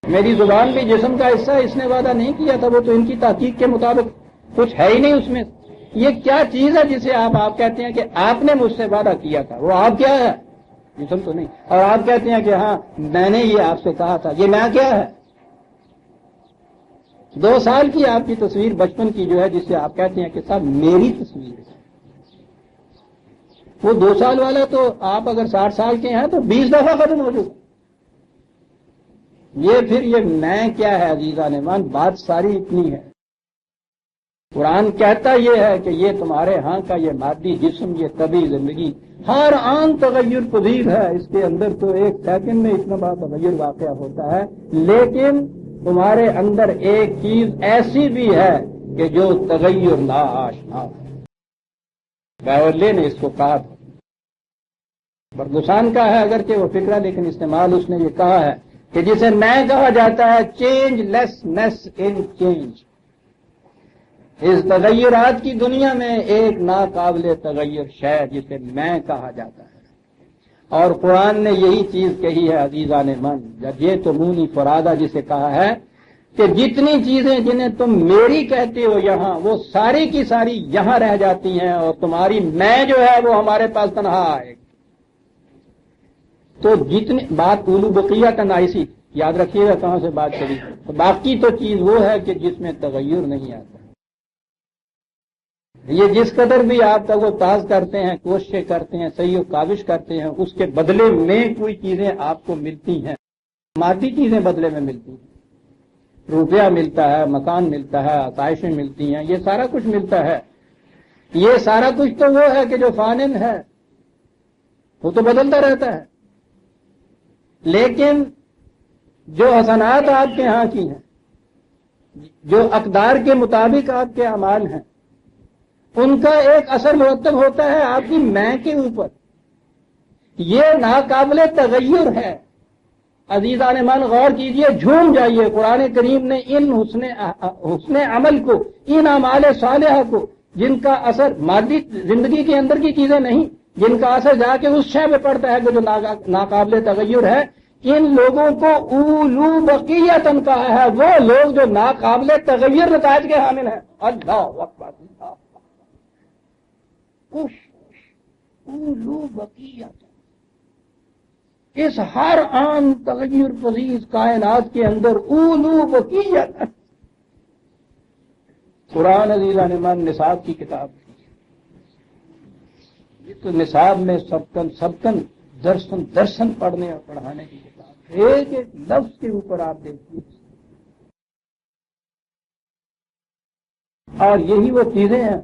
میری زبان بھی جسم کا حصہ، اس نے وعدہ نہیں کیا تھا، وہ تو ان کی تحقیق کے مطابق کچھ ہے ہی نہیں اس میں۔ یہ کیا چیز ہے جسے آپ کہتے ہیں کہ آپ نے مجھ سے وعدہ کیا تھا؟ وہ آپ کیا ہے؟ جسم تو نہیں۔ اور آپ کہتے ہیں کہ ہاں میں نے یہ آپ سے کہا تھا، یہ میں کیا ہے؟ 2 سال کی آپ کی تصویر بچپن کی جو ہے جسے آپ کہتے ہیں کہ صاحب میری تصویر ہے، وہ 2 سال والا تو آپ اگر 60 سال کے ہیں تو 20 دفعہ ختم ہو چکا۔ یہ پھر یہ میں کیا ہے عزیزان ایمان، بات ساری اتنی ہے۔ قرآن کہتا یہ ہے کہ یہ تمہارے ہاں کا یہ مادی جسم، یہ طبی زندگی ہر آن تغیر پذیر ہے، اس کے اندر تو 1 سیکنڈ میں اتنا بڑا تغیر واقع ہوتا ہے، لیکن تمہارے اندر ایک چیز ایسی بھی ہے کہ جو تغیر لا آشنا ہے۔ باورلے نے اس کو کہا تھا، برگسان کا ہے اگرچہ وہ فکرہ، لیکن استعمال اس نے یہ کہا ہے کہ جسے میں کہا جاتا ہے چینج لیسنس ان چینج۔ اس تغیرات کی دنیا میں ایک ناقابل تغیر شے جسے میں کہا جاتا ہے، اور قرآن نے یہی چیز کہی ہے عزیزان من، جئتمونی فرادہ جسے کہا ہے کہ جتنی چیزیں جنہیں تم میری کہتے ہو یہاں، وہ ساری کی ساری یہاں رہ جاتی ہیں، اور تمہاری میں جو ہے وہ ہمارے پاس تنہا آئے گی۔ تو جتنی بات اولو بقیہ تنائسی، یاد رکھیے گا کہاں سے بات چلی، تو باقی تو چیز وہ ہے کہ جس میں تغیر نہیں آتا۔ یہ جس قدر بھی آپ تک وہ تاز کرتے ہیں، کوششیں کرتے ہیں، صحیح و کاوش کرتے ہیں، اس کے بدلے میں کوئی چیزیں آپ کو ملتی ہیں، مادی چیزیں بدلے میں ملتی ہیں، روپیہ ملتا ہے، مکان ملتا ہے، آسائشیں ملتی ہیں، یہ سارا کچھ ملتا ہے۔ یہ سارا کچھ تو وہ ہے کہ جو فانن ہے، وہ تو بدلتا رہتا ہے، لیکن جو حسنات آپ کے ہاں کی ہیں، جو اقدار کے مطابق آپ کے اعمال ہیں، ان کا ایک اثر مرتب ہوتا ہے آپ کی میں کے اوپر۔ یہ ناقابل تغیر ہے عزیزان من، غور کیجئے، جھوم جائیے۔ قرآن کریم نے ان حسن عمل کو، ان اعمال صالحہ کو، جن کا اثر مادی زندگی کے اندر کی چیزیں نہیں، جن کا اثر جا کے اس شے پہ پڑتا ہے کہ جو ناقابل تغیر ہے، ان لوگوں کو اولو بقیتن کہا ہے، وہ لوگ جو ناقابل تغیر نتائج کے حامل ہیں۔ اللہ اکبر، اولو بقیت، اس ہر آن تغیر پذیر کائنات کے اندر اولو بقیت۔ قرآن عزیزان ایمان نصاب کی کتاب، یہ تو نصاب میں سبکن درسن پڑھنے اور پڑھانے کی کتاب، ایک ایک لفظ کے اوپر آپ دیکھیے، اور یہی وہ چیزیں ہیں۔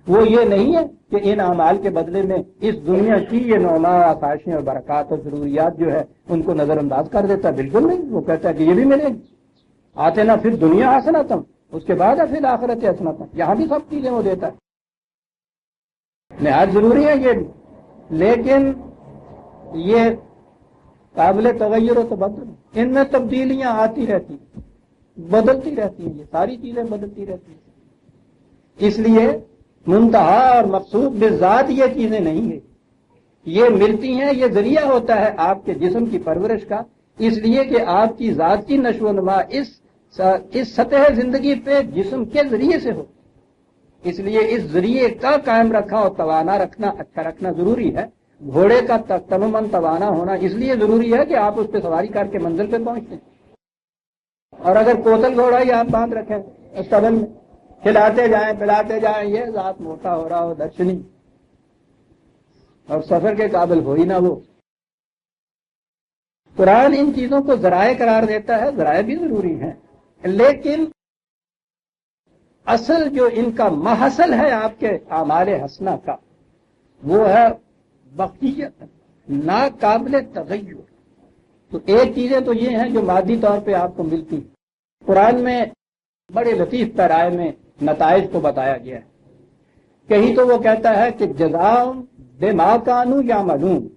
وہ یہ نہیں ہے کہ ان اعمال کے بدلے میں اس دنیا کی یہ نعما، آسائشیں اور برکات اور ضروریات جو ہے ان کو نظر انداز کر دیتا ہے، بالکل نہیں۔ وہ کہتا ہے کہ یہ بھی ملے گی، آتے نا پھر دنیا حسنتم، اس کے بعد ہے پھر آخرت حسنتم، یہاں بھی سب چیزیں وہ دیتا ہے، نہایت ضروری ہے یہ بھی، لیکن یہ قابل تغیر و تبدل، ان میں تبدیلیاں آتی رہتی ہیں، بدلتی رہتی ہیں، یہ ساری چیزیں بدلتی رہتی ہیں۔ اس لیے منتہا اور مقصود بذات یہ چیزیں نہیں ہیں، یہ ملتی ہیں، یہ ذریعہ ہوتا ہے آپ کے جسم کی پرورش کا، اس لیے کہ آپ کی ذات کی نشو و نما اس سطح زندگی پہ جسم کے ذریعے سے ہو، اس لیے اس ذریعے کا قائم رکھنا اور توانا رکھنا، اچھا رکھنا ضروری ہے۔ گھوڑے کا تن و من توانا ہونا اس لیے ضروری ہے کہ آپ اس پہ سواری کر کے منزل پہ پہنچتے ہیں، اور اگر کوتل گھوڑا ہی آپ باندھ رکھیں استبل میں، کھلاتے جائیں پلاتے جائیں، یہ ذات موٹا ہو رہا ہو درشنی، اور سفر کے قابل ہو ہی نہ وہ۔ قرآن ان چیزوں کو ذرائع قرار دیتا ہے، ذرائع بھی ضروری ہیں، لیکن اصل جو ان کا محصل ہے آپ کے اعمال حسنہ کا، وہ ہے بقیت، ناقابل تغیر۔ تو ایک چیزیں تو یہ ہیں جو مادی طور پہ آپ کو ملتی ہیں. قرآن میں بڑے لطیف پیرائے میں نتائج کو بتایا گیا ہے. کہیں تو وہ کہتا ہے کہ جزاء بما کانوا یعملون،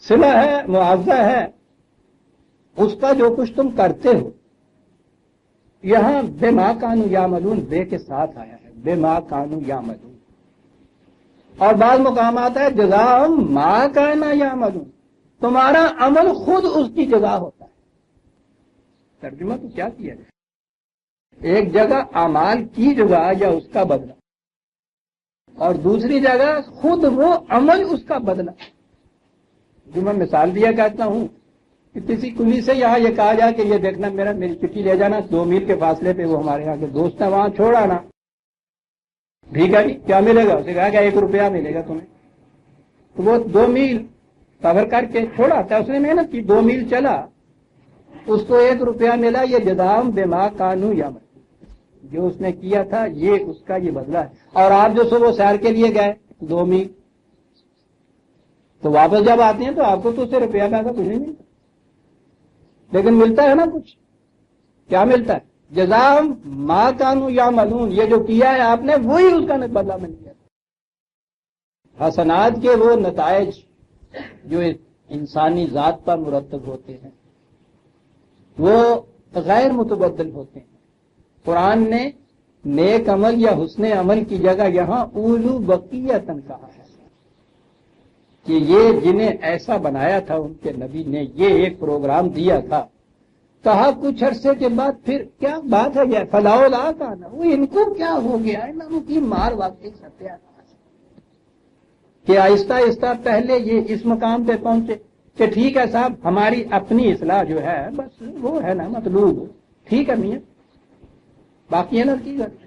صلہ ہے، معاوضہ ہے اس کا جو کچھ تم کرتے ہو. یہاں بما کانوا یعملون بے کے ساتھ آیا ہے، بما کانوا یعملون. اور بعض مقامات ہے جزاء ما کان یعملون، تمہارا عمل خود اس کی جزا ہوتا ہے. ترجمہ تو کیا کیا ہے؟ ایک جگہ اعمال کی جزا یا اس کا بدلہ، اور دوسری جگہ خود وہ عمل اس کا بدلہ. جو میں مثال دیا کہتا ہوں کہ کسی کلی سے یہاں یہ کہا جائے کہ یہ دیکھنا میری چٹھی لے جانا 2 میل کے فاصلے پہ، وہ ہمارے یہاں کے دوست ہیں، وہاں چھوڑ آنا. ٹھیک ہے جی، کیا ملے گا؟ اسے کہا کہ 1 روپیہ ملے گا تمہیں. تو وہ 2 میل سفر کر کے چھوڑا تھا، اس نے محنت کی، 2 میل چلا، اس کو 1 روپیہ ملا. یہ جزاء بما کانوا یعملون، جو اس نے کیا تھا یہ اس کا یہ بدلہ ہے. اور آپ جو صبح سیر کے لیے گئے 2 میل، تو واپس جب آتے ہیں تو آپ کو تو اس سے روپیہ پیسہ کچھ نہیں ملتا، لیکن ملتا ہے نا کچھ. کیا ملتا ہے؟ جزاء ما کانوا یعملون، یہ جو کیا ہے آپ نے وہی اس کا بدلہ مل گیا. حسنات کے وہ نتائج جو انسانی ذات پر مرتب ہوتے ہیں وہ غیر متبدل ہوتے ہیں. قرآن نے نیک عمل یا حسن عمل کی جگہ یہاں اولو بقیتن کہا ہے کہ یہ جنہیں ایسا بنایا تھا ان کے نبی نے، یہ ایک پروگرام دیا تھا. کہا کچھ عرصے کے بعد پھر کیا بات ہے یہ فلاولا کا نا، وہ ان کو کیا ہو گیا، ان کی مار واقعی ستیہ کہ آہستہ آہستہ پہلے یہ اس مقام پہ پہنچے کہ ٹھیک ہے صاحب ہماری اپنی اصلاح جو ہے بس وہ ہے نا مطلوب، ٹھیک ہے میاں باقی ہے نا کی کرتے.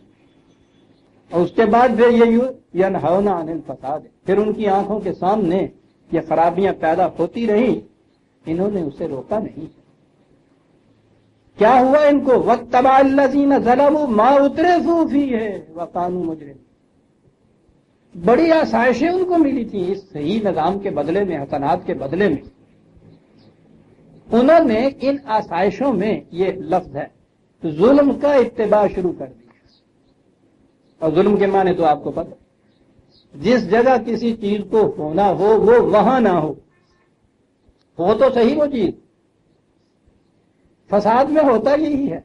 اور اس کے بعد پھر یہ ینہون عن الفساد، پھر ان کی آنکھوں کے سامنے یہ خرابیاں پیدا ہوتی رہیں، انہوں نے اسے روکا نہیں. کیا ہوا ان کو؟ واتبع الذین ظلموا ما اترفوا فیہ وکانوا مجرمین. بڑی آسائشیں ان کو ملی تھیں اس صحیح نظام کے بدلے میں، حسنات کے بدلے میں. انہوں نے ان آسائشوں میں، یہ لفظ ہے، ظلم کا اتباع شروع کر دیا. اور ظلم کے معنی تو آپ کو پتہ، جس جگہ کسی چیز کو ہونا ہو وہ وہاں نہ ہو تو صحیح وہ چیز. فساد میں ہوتا یہی ہے،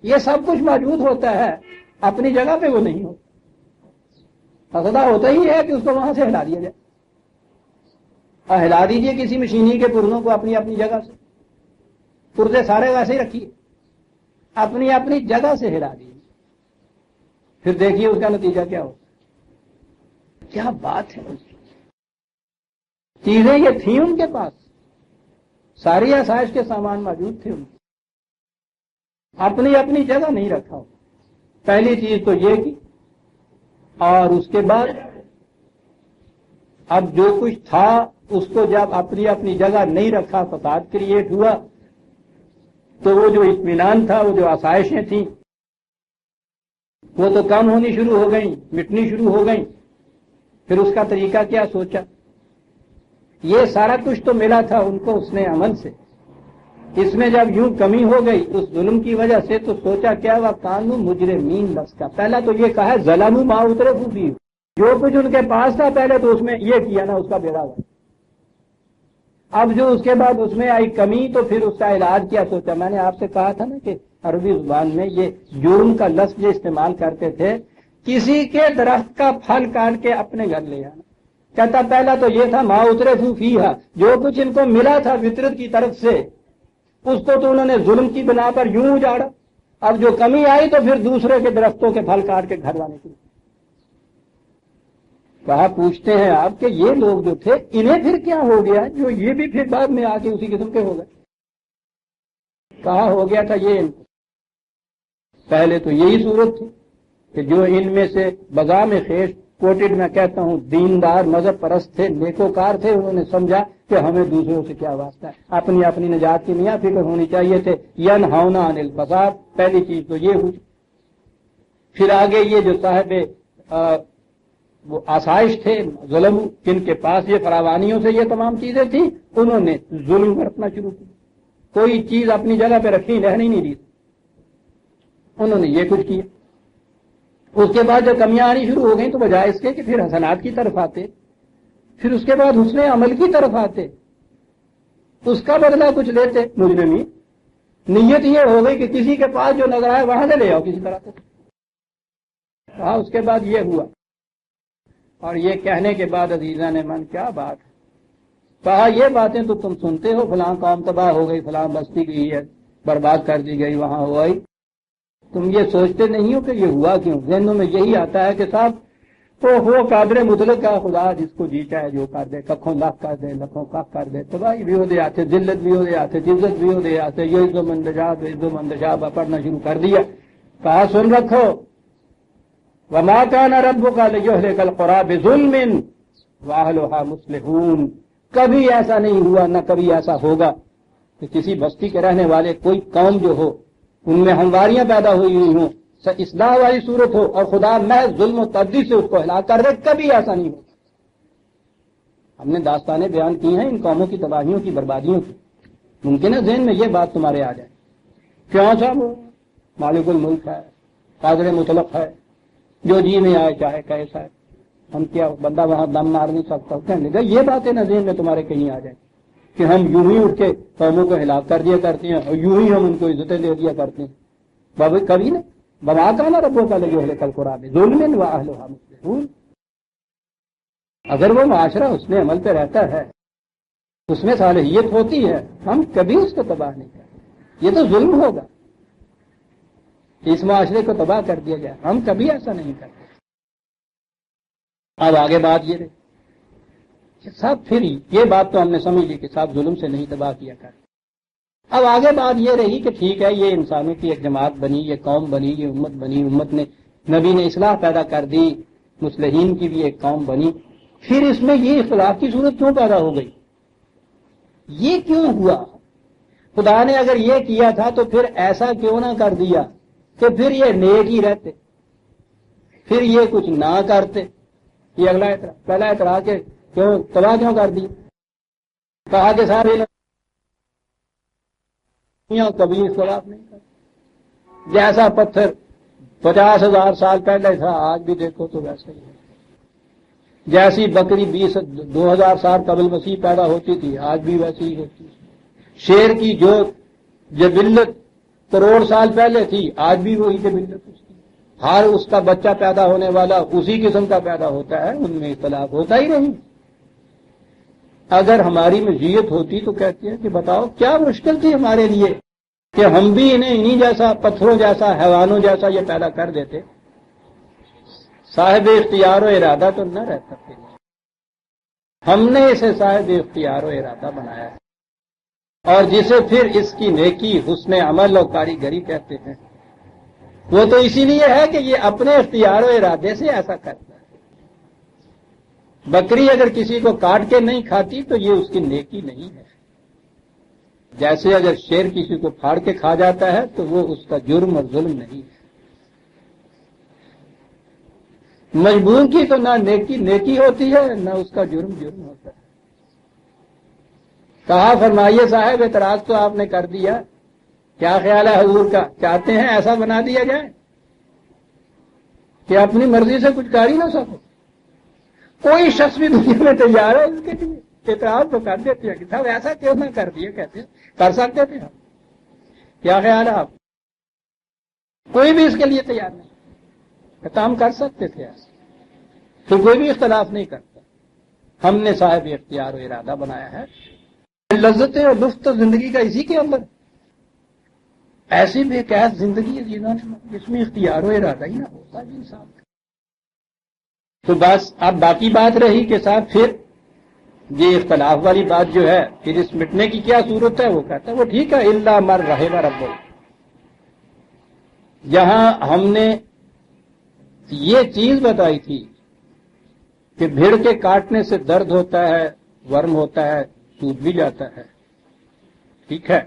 یہ سب کچھ موجود ہوتا ہے، اپنی جگہ پہ وہ نہیں ہوتا. فسادہ ہوتا ہی ہے کہ اس کو وہاں سے ہلا دیا جائے. اور ہلا دیجئے کسی مشینی کے پرزوں کو اپنی اپنی جگہ سے، پرزے سارے ویسے ہی رکھیے، اپنی اپنی جگہ سے ہلا دیجیے، پھر دیکھیے اس کا نتیجہ کیا ہوتا ہے. کیا بات ہے، چیزیں یہ تھیں ان کے پاس، ساری آسائش کے سامان موجود تھے ان کے، اپنی اپنی جگہ نہیں رکھا. پہلی چیز تو یہ کی، اور اس کے بعد اب جو کچھ تھا اس کو جب اپنی اپنی جگہ نہیں رکھا، فساد کریٹ ہوا، تو وہ جو اطمینان تھا، وہ جو آسائشیں تھیں وہ تو کم ہونی شروع ہو گئیں، مٹنی شروع ہو گئیں. پھر اس کا طریقہ کیا سوچا؟ یہ سارا کچھ تو ملا تھا ان کو اس نے عمل سے، اس میں جب یوں کمی ہو گئی اس ظلم کی وجہ سے تو سوچا کیا ہوا؟ کانوا مجرمین. لفظ کا پہلا تو یہ کہا ہے ظلموا ما اترفوا فیہ، جو کچھ ان کے پاس تھا پہلے تو اس میں یہ کیا نا، اس کا بیڑا ہوا. اب جو اس کے بعد اس میں آئی کمی تو پھر اس کا علاج کیا سوچا. میں نے آپ سے کہا تھا نا کہ عربی زبان میں یہ جرم کا لفظ یہ استعمال کرتے تھے، کسی کے درخت کا پھل کاٹ کے اپنے گھر لے آنا. کہتا پہلا تو یہ تھا ما اترفوا فیہ، جو کچھ ان کو ملا تھا فطرت کی طرف سے اس کو تو انہوں نے ظلم کی بنا پر یوں اجاڑا. اب جو کمی آئی تو پھر دوسرے کے درختوں کے پھل کاٹ کے گھر لانے کی. کہا پوچھتے ہیں آپ کہ یہ لوگ جو تھے انہیں پھر کیا ہو گیا جو یہ بھی پھر بعد میں آ کے اسی قسم کے ہو گئے؟ کہا ہو گیا تھا یہ ان کو پہلے تو یہی صورت تھی کہ جو ان میں سے بغام خیش کوٹڈ میں کہتا ہوں دیندار مذہب پرست تھے، نیکوکار تھے، انہوں نے سمجھا کہ ہمیں دوسروں سے کیا واسطہ ہے، اپنی اپنی نجات کی میاں فکر ہونی چاہیے تھے. ینہون عن الفساد، پہلی چیز تو یہ ہوئی. پھر آگے یہ جو صاحب وہ آسائش تھے، ظلم جن کے پاس یہ فراوانیوں سے یہ تمام چیزیں تھیں، انہوں نے ظلم برتنا شروع کیا، کوئی چیز اپنی جگہ پہ رکھی رہنے نہیں دی، انہوں نے یہ کچھ کیا۔ اس کے بعد جب کمیاں آنی شروع ہو گئیں تو بجائے اس کے کہ پھر حسنات کی طرف آتے، پھر اس کے بعد حسن عمل کی طرف آتے، اس کا بدلہ کچھ لیتے مجرمین، نیت یہ ہو گئی کہ کسی کے پاس جو نظر آئے وہاں سے لے آؤ کسی طرح سے۔ کہا اس کے بعد یہ ہوا، اور یہ کہنے کے بعد عزیزان من کیا بات ہے، کہا یہ باتیں تو تم سنتے ہو، فلاں قوم تباہ ہو گئی، فلاں بستی گئی ہے، برباد کر دی گئی، وہاں ہوا ہی، تم یہ سوچتے نہیں ہو کہ یہ ہوا کیوں؟ ذہنوں میں یہی آتا ہے کہ صاحب وہ قادر مطلق کا خدا جس کو جی چاہے جو کر دے، ککھوں لاکھ کر دے، لکھوں کاک کر دے، تباہی بھی ہو دے آتے، ذلت بھی ہو دے آتے، عزت بھی ہو دے آتے، یہ عزت مندشاب عزت مندشاب پڑھنا شروع کر دیا۔ کہا سن رکھو، وما كان ربك ليهلك القرى بظلم واهلها مصلحون، کبھی ایسا نہیں ہوا نہ کبھی ایسا ہوگا کہ کسی بستی کے رہنے والے کوئی قوم جو ہو ان میں ہمواریاں پیدا ہوئی ہوئی ہوں، اصلاح والی صورت ہو اور خدا محض ظلم و تعدی سے اس کو ہلاک کر دے، کبھی ایسا نہیں ہوگا۔ ہم نے داستانیں بیان کی ہیں ان قوموں کی تباہیوں کی، بربادیوں کی، ممکن ہے ذہن میں یہ بات تمہارے آ جائے، کیوں صاحب وہ مالک الملک ہے، قادر مطلق ہے، جو جی میں آئے چاہے کیسا ہے، ہم کیا بندہ وہاں دم مار نہیں سکتا، کہنے لگا یہ باتیں نہ ذہن میں تمہارے کہیں آ جائیں کہ ہم یوں ہی اٹھ کے قوموں کو ہلاک کر دیا کرتے ہیں اور یوں ہی ہم ان کو عزتیں دے دیا کرتے ہیں، بابا کبھی نہیں۔ بما كان ربك ليهلك القرى بظلم واهلها مصلحون، اگر وہ معاشرہ اس نے عمل پہ رہتا ہے، اس میں صالحیت ہوتی ہے، ہم کبھی اس کو تباہ نہیں کرتے، یہ تو ظلم ہوگا اس معاشرے کو تباہ کر دیا جائے، ہم کبھی ایسا نہیں کرتے۔ اب آگے بات یہ رہی صاحب، پھر یہ بات تو ہم نے سمجھ لی کہ صاحب ظلم سے نہیں تباہ کیا کرتے۔ اب آگے بات یہ رہی کہ ٹھیک ہے، یہ انسانوں کی ایک جماعت بنی، یہ قوم بنی، یہ امت بنی، امت نے نبی نے اصلاح پیدا کر دی، مصلحین کی بھی ایک قوم بنی، پھر اس میں یہ اختلاف کی صورت کیوں پیدا ہو گئی؟ یہ کیوں ہوا؟ خدا نے اگر یہ کیا تھا تو پھر ایسا کیوں نہ کر دیا کہ پھر یہ نیک ہی رہتے، پھر یہ کچھ نہ کرتے؟ یہ اگلا اعتراض، پہلا اعتراض کہ کیوں تباہ کیوں کر دی؟ کہا کہ سارے کبھی اختلاف نہیں کرتے، جیسا پتھر 50,000 سال پہلے تھا آج بھی دیکھو تو ویسا ہی ہے، جیسی بکری 2,000 سال قبل مسیح پیدا ہوتی تھی آج بھی ویسی ہی ہوتی ہے، شیر کی جو جبلت کروڑ سال پہلے تھی آج بھی وہی جبلت اس کی، ہر اس کا بچہ پیدا ہونے والا اسی قسم کا پیدا ہوتا ہے، ان میں اختلاف ہوتا ہی نہیں۔ اگر ہماری مزیت ہوتی تو کہتے ہیں کہ بتاؤ کیا مشکل تھی ہمارے لیے کہ ہم بھی انہیں جیسا پتھروں جیسا حیوانوں جیسا یہ پیدا کر دیتے، صاحب اختیار و ارادہ تو نہ رہ سکتے، ہم نے اسے صاحب اختیار و ارادہ بنایا ہے، اور جسے پھر اس کی نیکی حسن عمل اور کاریگری کہتے ہیں، وہ تو اسی لیے ہے کہ یہ اپنے اختیار و ارادے سے ایسا کرتا ہے۔ بکری اگر کسی کو کاٹ کے نہیں کھاتی تو یہ اس کی نیکی نہیں ہے، جیسے اگر شیر کسی کو پھاڑ کے کھا جاتا ہے تو وہ اس کا جرم اور ظلم نہیں ہے۔ مجبور کی تو نہ نیکی نیکی ہوتی ہے نہ اس کا جرم جرم ہوتا ہے۔ کہا فرمائیے صاحب اعتراض تو آپ نے کر دیا، کیا خیال ہے حضور کا؟ چاہتے ہیں ایسا بنا دیا جائے کہ اپنی مرضی سے کچھ کر ہی نہ سکو؟ کوئی شخص بھی دنیا میں تیار ہے اس کے لیے؟ اعتراض تو کر دیتے ہیں کہ صاحب ایسا کیوں نہ کر دیا، کہتے ہیں کر سکتے تھے ہم، کیا خیال ہے آپ؟ کوئی بھی اس کے لیے تیار نہیں کہتا ہم کر سکتے تھے ایسا، تو کوئی بھی اختلاف نہیں کرتا۔ ہم نے صاحب اختیار و ارادہ بنایا ہے، لذتیں اور لطف زندگی کا اسی کے اندر، ایسی بے قید زندگی ہے جس میں اختیار و ارادہ ہی نہ ہوتا ہے انسان کا۔ تو بس اب باقی بات رہی کہ صاحب پھر یہ اختلاف والی بات جو ہے پھر اس مٹنے کی کیا صورت ہے؟ وہ کہتا ہے وہ ٹھیک ہے، الا من رحم ربک، جہاں ہم نے یہ چیز بتائی تھی کہ بھیڑ کے کاٹنے سے درد ہوتا ہے، ورم ہوتا ہے، ٹوٹ بھی جاتا ہے، ٹھیک ہے،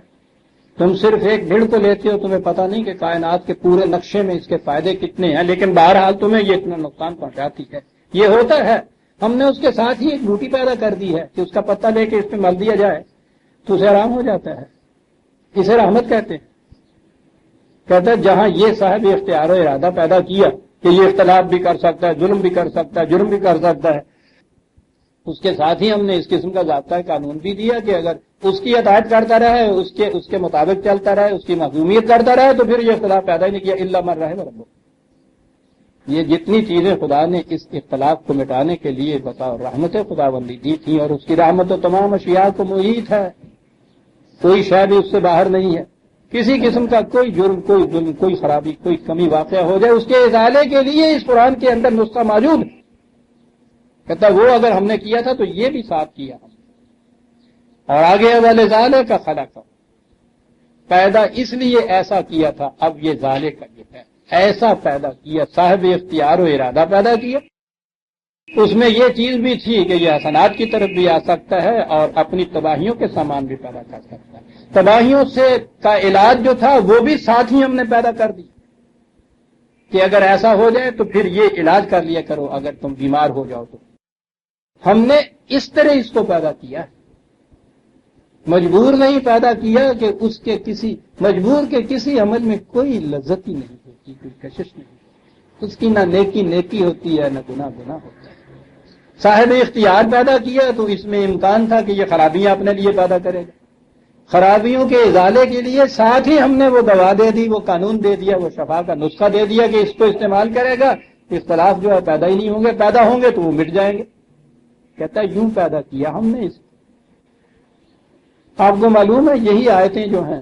تم صرف ایک بھیڑ کو لیتے ہو، تمہیں پتہ نہیں کہ کائنات کے پورے نقشے میں اس کے فائدے کتنے ہیں، لیکن بہرحال تمہیں یہ اتنا نقصان پہنچاتی ہے، یہ ہوتا ہے، ہم نے اس کے ساتھ ہی ایک بوٹی پیدا کر دی ہے کہ اس کا پتہ لے کے اس پہ مل دیا جائے تو اسے آرام ہو جاتا ہے. اسے رحمت کہتے ہیں. کہتا ہے جہاں یہ صاحب اختیار و ارادہ پیدا کیا کہ یہ اختلاف بھی کر سکتا ہے، ظلم بھی کر سکتا ہے، جرم بھی کر سکتا ہے، اس کے ساتھ ہی ہم نے اس قسم کا ضابطہ قانون بھی دیا کہ اگر اس کی اطاعت کرتا رہے، اس کے مطابق چلتا رہے، اس کی محکومیت کرتا رہے تو پھر یہ اختلاف پیدا ہی نہیں کیا. الا من رحم ربک. یہ جتنی چیزیں خدا نے اس اختلاف کو مٹانے کے لیے بطور رحمت خداوندی دی تھی، اور اس کی رحمت تو تمام اشیاء کو محیط ہے، کوئی شے بھی اس سے باہر نہیں ہے. کسی قسم کا کوئی جرم، کوئی ظلم، کوئی خرابی، کوئی کمی واقع ہو جائے، اس کے ازالے کے لیے اس قرآن کے اندر نسخہ موجود ہے. کہتا وہ اگر ہم نے کیا تھا تو یہ بھی ساتھ کیا ہم نے. اور آگے وَلِذَالِكَ کا خلق، پیدا اس لیے ایسا کیا تھا. اب یہ ذالک کا یہ ہے، ایسا پیدا کیا، صاحب اختیار و ارادہ پیدا کیا. اس میں یہ چیز بھی تھی کہ یہ حسنات کی طرف بھی آ سکتا ہے اور اپنی تباہیوں کے سامان بھی پیدا کر سکتا ہے. تباہیوں سے کا علاج جو تھا وہ بھی ساتھ ہی ہم نے پیدا کر دی کہ اگر ایسا ہو جائے تو پھر یہ علاج کر لیا کرو اگر تم بیمار ہو جاؤ تو. ہم نے اس طرح اس کو پیدا کیا، مجبور نہیں پیدا کیا کہ اس کے مجبور کے کسی عمل میں کوئی لذت ہی نہیں ہوتی، کوئی کشش نہیں، اس کی نہ نیکی ہوتی ہے، نہ گناہ ہوتا ہے. صاحب اختیار پیدا کیا تو اس میں امکان تھا کہ یہ خرابیاں اپنے لیے پیدا کرے گا. خرابیوں کے ازالے کے لیے ساتھ ہی ہم نے وہ دوا دے دی، وہ قانون دے دیا، وہ شفا کا نسخہ دے دیا کہ اس کو استعمال کرے گا، اختلاف جو ہے پیدا ہی نہیں ہوں گے، پیدا ہوں گے تو وہ مٹ جائیں گے. کہتا ہے یوں پیدا کیا ہم نے اس. آپ کو معلوم ہے یہی آیتیں جو ہیں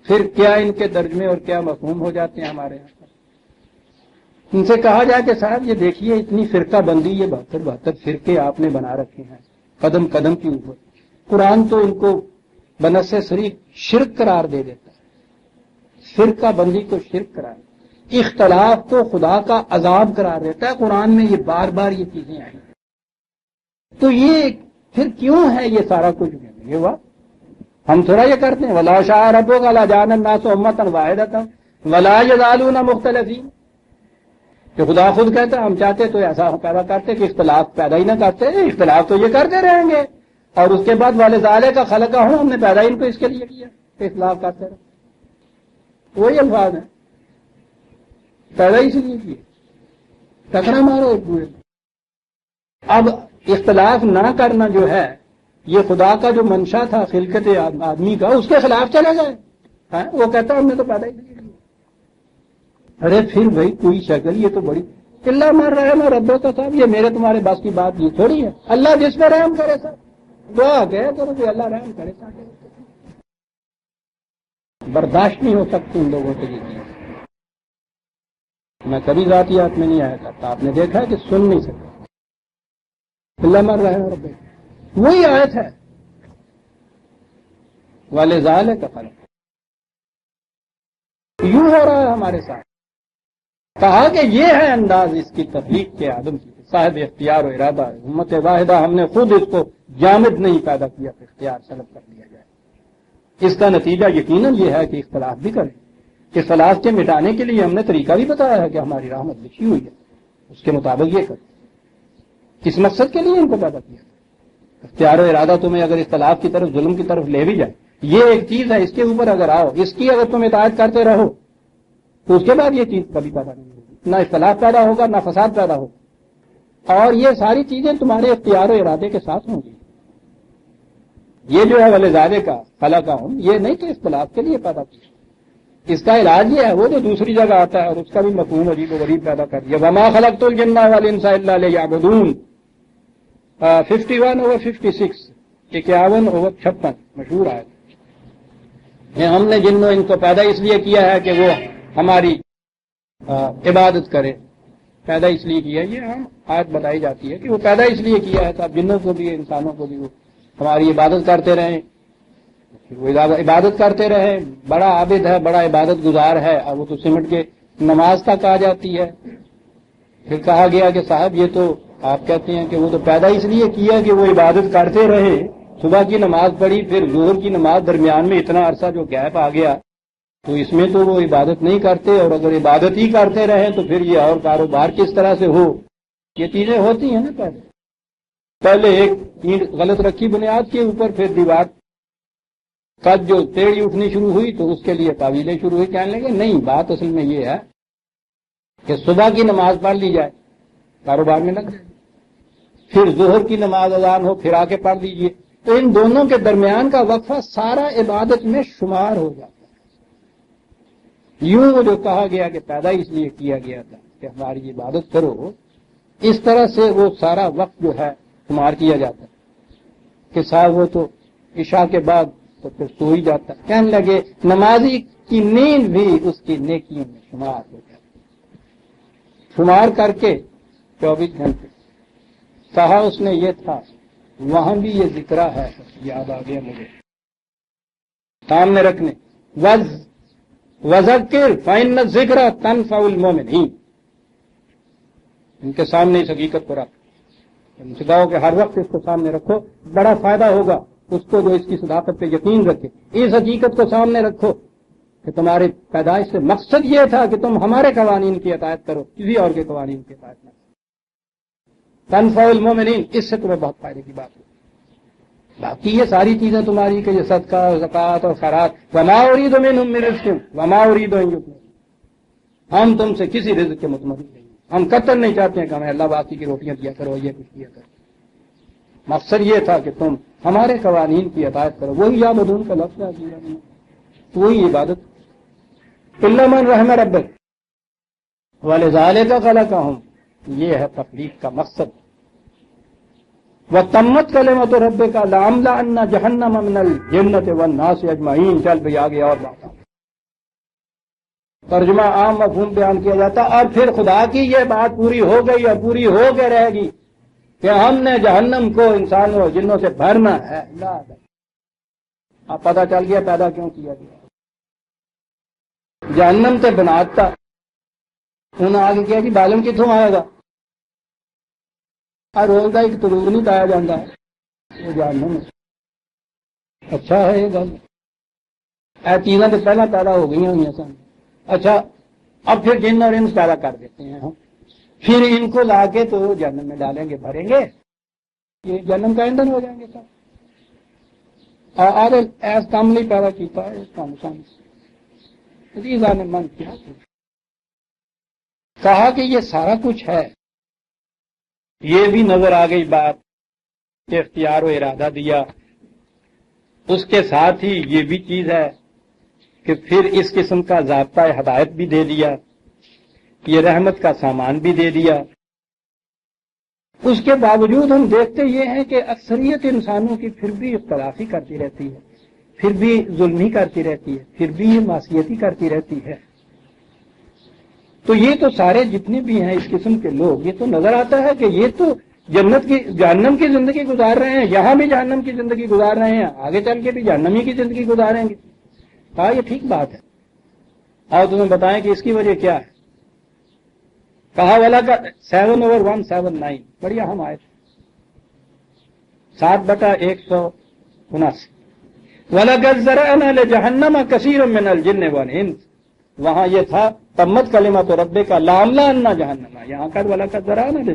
پھر کیا ان کے ترجمے اور کیا مفہوم ہو جاتے ہیں ہمارے یہاں پر. ان سے کہا جائے کہ صاحب یہ دیکھیے اتنی فرقہ بندی، یہ 72 فرقے آپ نے بنا رکھے ہیں قدم قدم کے اوپر. قرآن تو ان کو بنص صریح شرک قرار دے دیتا ہے، فرقہ بندی کو شرک قرار دیتا ہے، اختلاف کو خدا کا عذاب قرار دیتا ہے. قرآن میں یہ بار بار یہ چیزیں آئی. تو یہ پھر کیوں ہے یہ سارا کچھ؟ یہ ہوا ہم تھوڑا یہ کرتے ہیں وَلَا شَاءَ رَبُّكَ لَجَعَلَ النَّاسَ أُمَّةً وَاحِدَةً وَلَا يَزَالُونَ مُخْتَلِفِينَ. کہ خدا خود کہتا ہے ہم چاہتے تو ایسا پیدا کرتے کہ اختلاف پیدا ہی نہ کرتے، اختلاف تو یہ کرتے رہیں گے. اور اس کے بعد وَلِذَالِكَ کا خلقہ ہم نے پیدا ان کو اس کے لیے کیا کہ اختلاف کرتے رہے. وہی الفاظ ہیں، پیدا اس لیے کیے، ٹکرا مارو ایک دوسرے. اب اختلاف نہ کرنا جو ہے یہ خدا کا جو منشا تھا خلقت آدمی کا، اس کے خلاف چلا جائے. وہ کہتا ہم نے تو پیدا ہی نہیں کیا. ارے پھر بھائی کوئی شکل، یہ تو بڑی اللہ مار رہا ہے نا ربو کا صاحب، یہ میرے تمہارے بس کی بات یہ تھوڑی ہے. اللہ جس پہ رحم کرے سر دعا کہ کرو کہ اللہ رحم کرے سر. برداشت نہیں ہو سکتی ان لوگوں سے یہ چیز. میں کبھی ذاتیات میں نہیں آیا کرتا، آپ نے دیکھا ہے کہ سن نہیں سکتا. اللہ مر رہے ہیں رب، وہی آیت ہے وَلِذَالِكَ کا خلق. یوں ہو رہا ہے ہمارے ساتھ. کہا کہ یہ ہے انداز اس کی تخلیق کے آدم کی، صاحب اختیار و ارادہ ہے، امت واحدہ. ہم نے خود اس کو جامد نہیں پیدا کیا کہ اختیار سلب کر دیا جائے. اس کا نتیجہ یقیناً یہ ہے کہ اختلاف بھی کریں. اختلاف کے مٹانے کے لیے ہم نے طریقہ بھی بتایا ہے کہ ہماری رحمت لکھی ہوئی ہے، اس کے مطابق یہ کریں. کس مقصد کے لیے ان کو پیدا کیا؟ اختیار و ارادہ تمہیں اگر اختلاف کی طرف، ظلم کی طرف لے بھی جائے، یہ ایک چیز ہے، اس کے اوپر اگر آؤ، اس کی اگر تم اطاعت کرتے رہو تو اس کے بعد یہ چیز کبھی پیدا نہیں ہوگی، نہ اختلاف پیدا ہوگا نہ فساد پیدا ہوگا. اور یہ ساری چیزیں تمہارے اختیار و ارادے کے ساتھ ہوں گی. یہ جو ہے وَلِذَالِكَ کا خلقہ ہوں، یہ نہیں کہ اختلاف کے لیے پیدا کیا. اس کا علاج یہ ہے وہ جو دوسری جگہ آتا ہے اور اس کا بھی مفہوم عجیب و غریب پیدا کر دیا. وَمَا خَلَقْتُ الْجِنَّ وَالْإِنسَ إِلَّا لِيَعْبُدُونِ 51/56 51/56 مشہور ہے. ہم نے جنوں ان کو پیدا اس لیے کیا ہے کہ وہ ہماری عبادت کرے. پیدا اس لیے کیا، یہ ہم آیت بتائی جاتی ہے کہ وہ پیدا اس لیے کیا ہے. تو اب جنوں کو بھی انسانوں کو بھی وہ ہماری عبادت کرتے رہیں، وہ عبادت کرتے رہے. بڑا عابد ہے، بڑا عبادت گزار ہے، اب وہ تو سمٹ کے نماز تک آ جاتی ہے. پھر کہا گیا کہ صاحب یہ تو آپ کہتے ہیں کہ وہ تو پیدا اس لیے کیا کہ وہ عبادت کرتے رہے. صبح کی نماز پڑھی، پھر ظہر کی نماز، درمیان میں اتنا عرصہ جو گیپ آ گیا، تو اس میں تو وہ عبادت نہیں کرتے. اور اگر عبادت ہی کرتے رہے تو پھر یہ اور کاروبار کس طرح سے ہو؟ یہ چیزیں ہوتی ہیں نا پہلے ایک اینٹ غلط رکھی بنیاد کے اوپر، پھر دیوار کا جو ٹیڑھی اٹھنی شروع ہوئی تو اس کے لیے تعویلیں شروع ہوئی، کہنے لگے نہیں، بات اصل میں یہ ہے کہ صبح کی نماز پڑھ لی جائے، کاروبار میں لگ جائے، پھر ظہر کی نماز اذان ہو پھر آ کے پڑھ لیجیے، تو ان دونوں کے درمیان کا وقفہ سارا عبادت میں شمار ہو جاتا ہے۔ یوں وہ جو کہا گیا کہ پیدا اس لیے کیا گیا تھا کہ ہماری عبادت کرو، اس طرح سے وہ سارا وقت جو ہے شمار کیا جاتا ہے کہ صاحب وہ تو عشاء کے بعد تو پھر سو ہی جاتا ہے۔ کہنے لگے نمازی کی نیند بھی اس کی نیکیوں میں شمار ہو جاتی، شمار کر کے 24 گھنٹے کہا اس نے یہ تھا، وہاں بھی یہ ذکر ہے، یاد آ گیا مجھے سامنے رکھنے، وذکر فإن الذکر تنفع المؤمنین، ان کے سامنے اس حقیقت کو رکھ، ان سے کہو کہ ہر وقت اس کو سامنے رکھو، بڑا فائدہ ہوگا اس کو جو اس کی صداقت پہ یقین رکھے۔ اس حقیقت کو سامنے رکھو کہ تمہاری پیدائش سے مقصد یہ تھا کہ تم ہمارے قوانین کی اطاعت کرو، کسی اور کے قوانین کی اطاعت نہ کرو۔ تنفع المؤمنین، اس سے تمہیں بہت فائدے کی بات ہے۔ باقی یہ ساری چیزیں تمہاری کہ یہ صدقہ اور زکوٰۃ اور خیرات، وما اريد منهم من رزق وما اريد ان يطعمون، ہم تم سے کسی رزق کے مطمئن نہیں، ہم قطعاً نہیں چاہتے ہیں کہ ہمیں اللہ باقی کی روٹیاں دیا کرو، یہ کچھ دیا کرو۔ مقصد یہ تھا کہ تم ہمارے قوانین کی اطاعت کرو، وہی یعبدون کا لفظ ہے، وہی عبادت۔ الا من رحم ربک ولذالک خلقہم، یہ ہے تخلیق کا مقصد۔ وتمت کلمۃ ربک لأملأن جہنم من الجنۃ والناس اجمعین، چل بھئی آگے اور بات ترجمہ عام مفہوم بیان کیا جاتا، اور پھر خدا کی یہ بات پوری ہو گئی اور پوری ہو کے رہے گی کہ ہم نے جہنم کو انسانوں اور جنوں سے بھرنا ہے۔ اب پتہ چل گیا پیدا کیوں کیا گیا، جہنم سے بناتا، انہوں نے آگے کیا جی بالم کتوں آئے گا، ہر روز کا ایک ترور نہیں پایا جاتا ہے، وہ جہنم ہے۔ اچھا ہے یہ گل، اے چیزیں تو پہلے پیدا ہو گئی ہوئی سن، اچھا اب پھر جن اور انس پیدا کر دیتے ہیں ہم، پھر ان کو لا کے تو جہنم میں ڈالیں گے، بھریں گے، یہ جہنم کا ایندھن ہو جائیں گے سب۔ اور ایس کام نہیں پیدا کیتا ہے، اس کا نقصان عزیزان من کیا کہا کہ یہ سارا کچھ ہے، یہ بھی نظر آ گئی بات کہ اختیار و ارادہ دیا، اس کے ساتھ ہی یہ بھی چیز ہے کہ پھر اس قسم کا ضابطہ ہدایت بھی دے دیا، یہ رحمت کا سامان بھی دے دیا۔ اس کے باوجود ہم دیکھتے یہ ہیں کہ اکثریت انسانوں کی پھر بھی اختلافی کرتی رہتی ہے، پھر بھی ظلمی کرتی رہتی ہے، پھر بھی معصیتی کرتی رہتی ہے۔ تو یہ تو سارے جتنے بھی ہیں اس قسم کے لوگ، یہ تو نظر آتا ہے کہ یہ تو جہنم کی زندگی گزار رہے ہیں، یہاں بھی جہنم کی زندگی گزار رہے ہیں، آگے چل کے بھی جہنمی کی زندگی گزاریں گے۔ کہا یہ ٹھیک بات ہے، اور تمہیں بتائیں کہ اس کی وجہ کیا ہے۔ کہا والا کا 7/179 بڑی اہم آیت، 7/179۔ وَلَقَدْ ذَرَأْنَا لِجَهَنَّمَ كَثِيرًا مِنَ الْجِنِّ وَالْإِنسِ، وہاں یہ تھا تمت کلمۃ ربک لأملأن جہنم، یہاں کا وَلَقَدْ ذَرَأْنَا،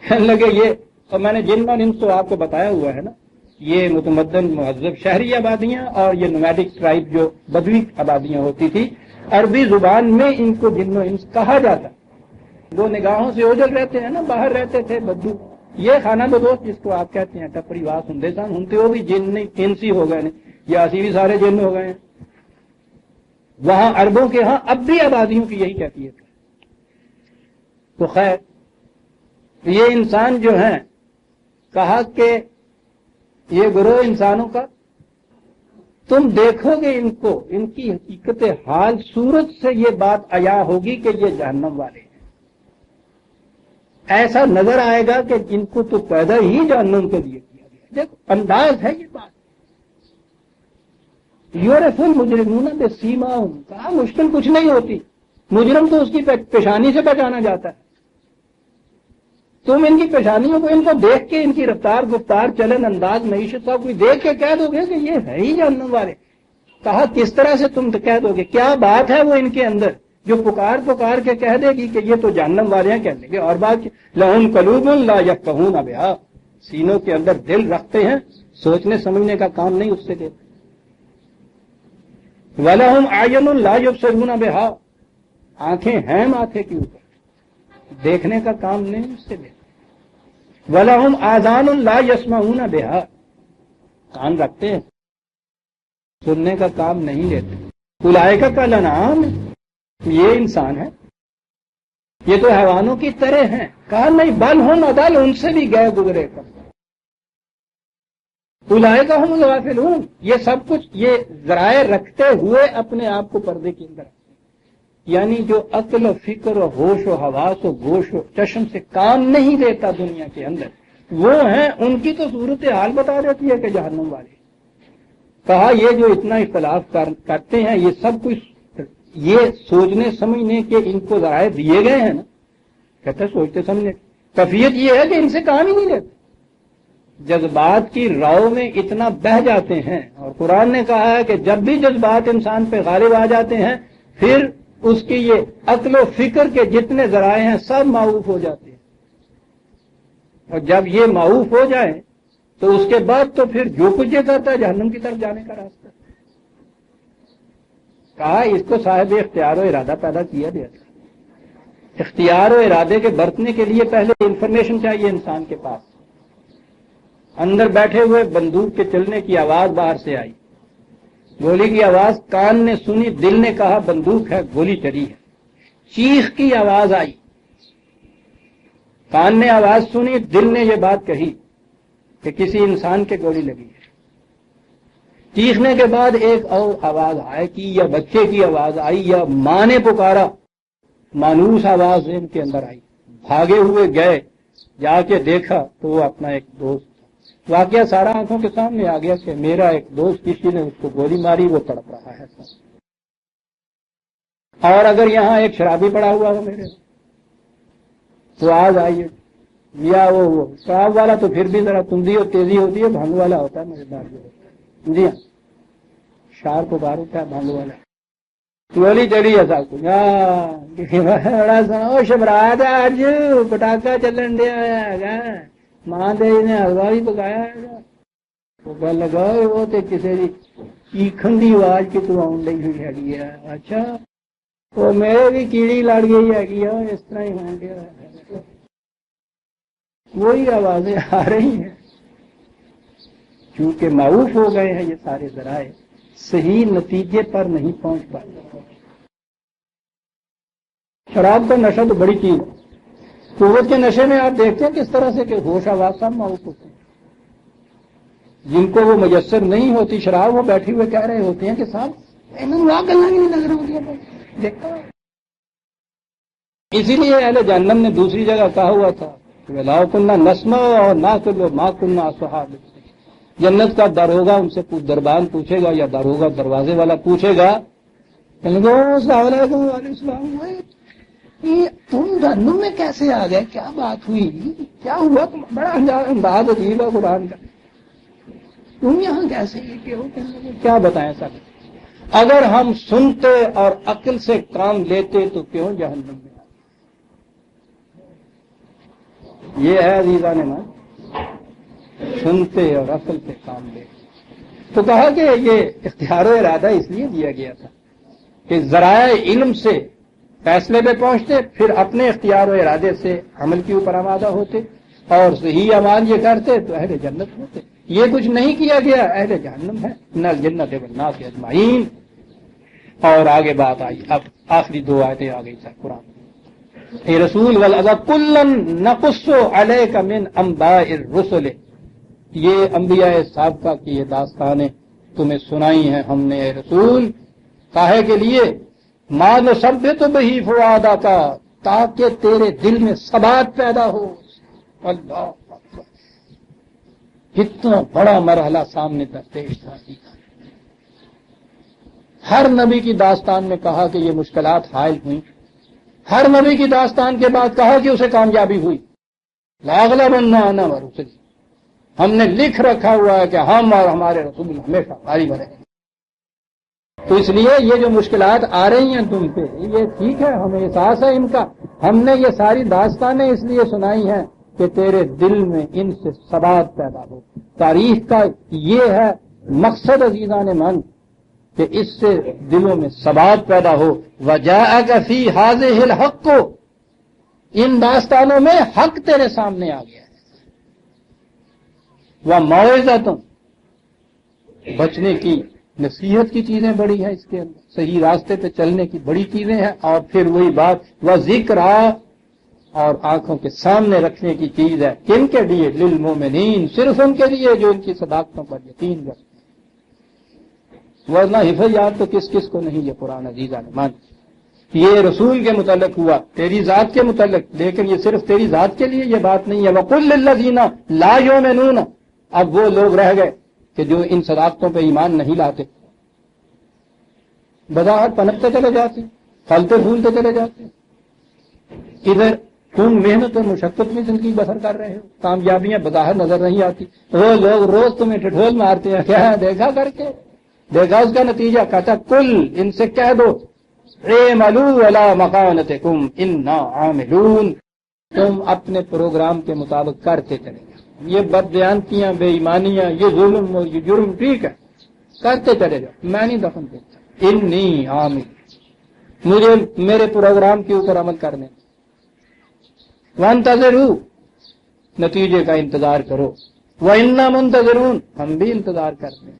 کہنے لگے یہ تو میں نے جن اور انس تو آپ کو بتایا ہوا ہے نا، یہ متمدن مہذب شہری آبادیاں اور یہ نومیڈک ٹرائب جو بدوی آبادیاں ہوتی تھی، عربی زبان میں ان کو جن و انس کہا جاتا۔ وہ نگاہوں سے اوجھل رہتے ہیں نا، باہر رہتے تھے بدو، یہ خانہ بدوش جس کو آپ کہتے ہیں، ٹپری واس ہوں سن ہوں وہ بھی جن نہیں انسی ہو گئے، یا اسی بھی سارے جن ہو گئے ہیں۔ وہاں عربوں کے ہاں اب بھی آبادیوں کی یہی کیفیت ہے۔ تو خیر یہ انسان جو ہیں، کہا کہ یہ گروہ انسانوں کا تم دیکھو گے ان کو، ان کی حقیقت حال صورت سے یہ بات عیاں ہوگی کہ یہ جہنم والے ہیں۔ ایسا نظر آئے گا کہ ان کو تو پیدا ہی جہنم کے لیے کیا گیا۔ دیکھو انداز ہے یہ بات، یعرف المجرمون بسیماہم، کہا مشکل کچھ نہیں ہوتی، مجرم تو اس کی پیشانی سے پہچانا جاتا ہے۔ تم ان کی پیشانیوں کو، ان کو دیکھ کے، ان کی رفتار گفتار چلن انداز معیشت سب کوئی دیکھ کے کہہ دو گے کہ یہ ہے ہی جہنم والے۔ کہا کس طرح سے تم کہہ دو گے، کیا بات ہے وہ ان کے اندر جو پکار کے کہہ دے گی کہ یہ تو جہنم والے ہیں، کہہ دیں گے. اور بات لہم قلوب لا یفقہون بہا، سینوں کے اندر دل رکھتے ہیں، سوچنے سمجھنے کا کام نہیں اس سے دیتے. وَلَهُمْ أَعْيُنٌ لَا يُبْصِرُونَ بِهَا، آنکھیں ہیں ماتھے کے اوپر، دیکھنے کا کام نہیں اس سے دیتے. وَلَهُمْ آذَانٌ لَا يَسْمَعُونَ بِهَا، کان رکھتے ہیں، سننے کا کام نہیں لیتے. اولئک کالانعام، یہ انسان ہے، یہ تو حیوانوں کی طرح ہیں. کہا نہیں، بل ہم اضل، ان سے بھی گئے گزرے کر. اولئک هم الغافلون، یہ سب کچھ یہ ذرائع رکھتے ہوئے اپنے آپ کو پردے کے اندر، یعنی جو عقل و فکر و ہوش و حواس و گوش و چشم سے کام نہیں لیتا دنیا کے اندر، وہ ہیں، ان کی تو صورت حال بتا دیتی ہے کہ جہنم والے. کہا یہ جو اتنا اختلاف کرتے ہیں، یہ سب کچھ یہ سوچنے سمجھنے کے ان کو ذرائع دیے گئے ہیں نا. کہتے سوچتے سمجھنے، کیفیت یہ ہے کہ ان سے کام ہی نہیں لیتے، جذبات کی راؤ میں اتنا بہہ جاتے ہیں. اور قرآن نے کہا ہے کہ جب بھی جذبات انسان پہ غالب آ جاتے ہیں، پھر اس کی یہ عقل و فکر کے جتنے ذرائع ہیں سب معوف ہو جاتے ہیں. اور جب یہ معوف ہو جائیں تو اس کے بعد تو پھر جو کچھ یہ کرتا ہے جہنم کی طرف جانے کا راستہ. کہا اس کو صاحب اختیار و ارادہ پیدا کیا گیا تھا. اختیار و ارادے کے برتنے کے لیے پہلے انفارمیشن چاہیے انسان کے پاس. اندر بیٹھے ہوئے بندوق کے چلنے کی آواز باہر سے آئی، گولی کی آواز کان نے سنی، دل نے کہا بندوق ہے، گولی چلی ہے. چیخ کی آواز آئی، کان نے آواز سنی، دل نے یہ بات کہی کہ کسی انسان کے گولی لگی ہے. چیخنے کے بعد ایک اور آواز آئے کی یا بچے کی آواز آئی یا ماں نے پکارا، مانوس آواز ان کے اندر آئی. بھاگے ہوئے گئے، جا کے دیکھا تو وہ اپنا ایک دوست. واقعہ سارا آنکھوں کے سامنے آ گیا کہ میرا ایک دوست کسی نے اس کو گولی ماری، وہ تڑپ رہا ہے. اور اگر یہاں ایک شرابی پڑا ہوا ہو میرے تو آج آئیے، یا وہ شراب والا تو پھر بھی ذرا تندی اور تیزی ہوتی ہے، بھنگ والا ہوتا ہے مزیدار جو ہوتا ہے. جی ہاں، شار کو بار ہوتا ہے، بھنگ والا گولی چڑی ہے سب کو. بڑا سنو شبرات آج پٹاخا چلن دیا، ماں نے حلوا بھی پکایا ہے، لگا وہ تو کسی چیخن کی آواز کی تو آن ڈی ہوئی ہے. اچھا وہ میرے بھی کیڑی لڑ گئی ہے، اس طرح ہی ہو گیا. وہی آوازیں آ رہی ہیں، چونکہ معروف ہو گئے ہیں یہ سارے ذرائع، صحیح نتیجے پر نہیں پہنچ پاتے. شراب کا نشہ تو بڑی چیز ہے. قوت کے نشے میں آپ دیکھتے ہیں کس طرح سے کہ ہوش آواز سب معروف ہوتے ہیں. جن کو وہ میسر نہیں ہوتی شراب، وہ بیٹھے ہوئے کہہ رہے ہوتے ہیں کہ صاحب نہیں لگ رہا دیکھتا. اسی لیے اہل جہنم نے دوسری جگہ کہا ہوا تھا کہ لا کننا نسمع اور نہ کلو ما کننا اصحاب. جنت کا داروغہ ان سے دربان پوچھے گا یا داروغہ دروازے والا پوچھے گا، السلام علیکم وعلیکم السلام، تم جہنم میں کیسے آ گئے، کیا بات ہوئی، کیا ہوا، تم بڑا انداز عجیب ہے قرآن کا، تم یہاں کیسے کیا بتائیں سب. اگر ہم سنتے اور عقل سے کام لیتے تو کیوں جہنم میں آتے. یہ ہے عزیزان من، سنتے اور عقل سے کام لیتے. تو کہا کہ یہ اختیار و ارادہ اس لیے دیا گیا تھا کہ ذرائع علم سے فیصلے پہ پہنچتے، پھر اپنے اختیار و ارادے سے عمل کے اوپر آمادہ ہوتے اور صحیح اعمال یہ کرتے تو اہل جنت ہوتے. یہ کچھ نہیں کیا گیا، اہل جہنم ہے. نہ جنت والناس اجمعین. اور آگے بات آئی، اب آخری دو آیتیں آ گئی سر قرآن. اے رسول کلن نقص علیک من انباء الرسل، یہ انبیاء سابقہ کی یہ داستانیں تمہیں سنائی ہیں ہم نے اے رسول، کاہے کے لیے ما نثبت بہ فؤادک، تاکہ تیرے دل میں ثبات پیدا ہو. اللہ کتنا بڑا مرحلہ سامنے درپیش تھا. ہر نبی کی داستان میں کہا کہ یہ مشکلات حائل ہوئیں، ہر نبی کی داستان کے بعد کہا کہ اسے کامیابی ہوئی. لاغلبن انا ورسلی، ہم نے لکھ رکھا ہوا ہے کہ ہم اور ہمارے رسول ہمیشہ غالب رہیں. تو اس لیے یہ جو مشکلات آ رہی ہیں تم پہ، یہ ٹھیک ہے، ہمیں احساس ہے ان کا. ہم نے یہ ساری داستانیں اس لیے سنائی ہیں کہ تیرے دل میں ان سے ثبات پیدا ہو. تاریخ کا یہ ہے مقصد عزیزان من کہ اس سے دلوں میں ثبات پیدا ہو. وجاءک فی ھذہ الحق، کو ان داستانوں میں حق تیرے سامنے آ گیا ہے. وموعظۃ، بچنے کی نصیحت کی چیزیں بڑی ہیں اس کے اندر، صحیح راستے پہ چلنے کی بڑی چیزیں ہیں. اور پھر وہی بات وذکریٰ، اور آنکھوں کے سامنے رکھنے کی چیز ہے. کن کے لیے؟ للمومنین، صرف ان کے لیے جو ان کی صداقتوں پر یقین رکھتے. ورنہ حفظ یاد تو کس کس کو نہیں. یہ قرآن عزیزان مان، یہ رسول کے متعلق ہوا، تیری ذات کے متعلق، لیکن یہ صرف تیری ذات کے لیے یہ بات نہیں ہے. وَقُلْ لِلَّذِينَ لَا يُؤْمِنُونَ، اب وہ لوگ رہ گئے کہ جو ان صداقتوں پہ ایمان نہیں لاتے، بظاہر پنپتے چلے جاتے، پھلتے پھولتے چلے جاتے. ادھر تم محنت اور مشقت میں زندگی بسر کر رہے ہو، کامیابیاں بظاہر نظر نہیں آتی. وہ لوگ روز تمہیں ٹھٹھول مارتے ہیں، کیا دیکھا کر کے، دیکھا اس کا نتیجہ. کہتا کل، ان سے کہہ دو اعملوا علی مکانتکم انا عاملون، تم اپنے پروگرام کے مطابق کرتے چلے جاؤ. یہ بددیانتیاں، بے ایمانیاں، یہ ظلم اور یہ جرم ٹھیک ہے، کرتے چلے جاؤ، میں نہیں دخل دیتا. انی عامل، مجھے میرے پروگرام کے اوپر عمل کرنے. وانتظروا، نتیجے کا انتظار کرو. وَإِنَّا مُنتَظِرُونَ، ہم بھی انتظار کرتے ہیں.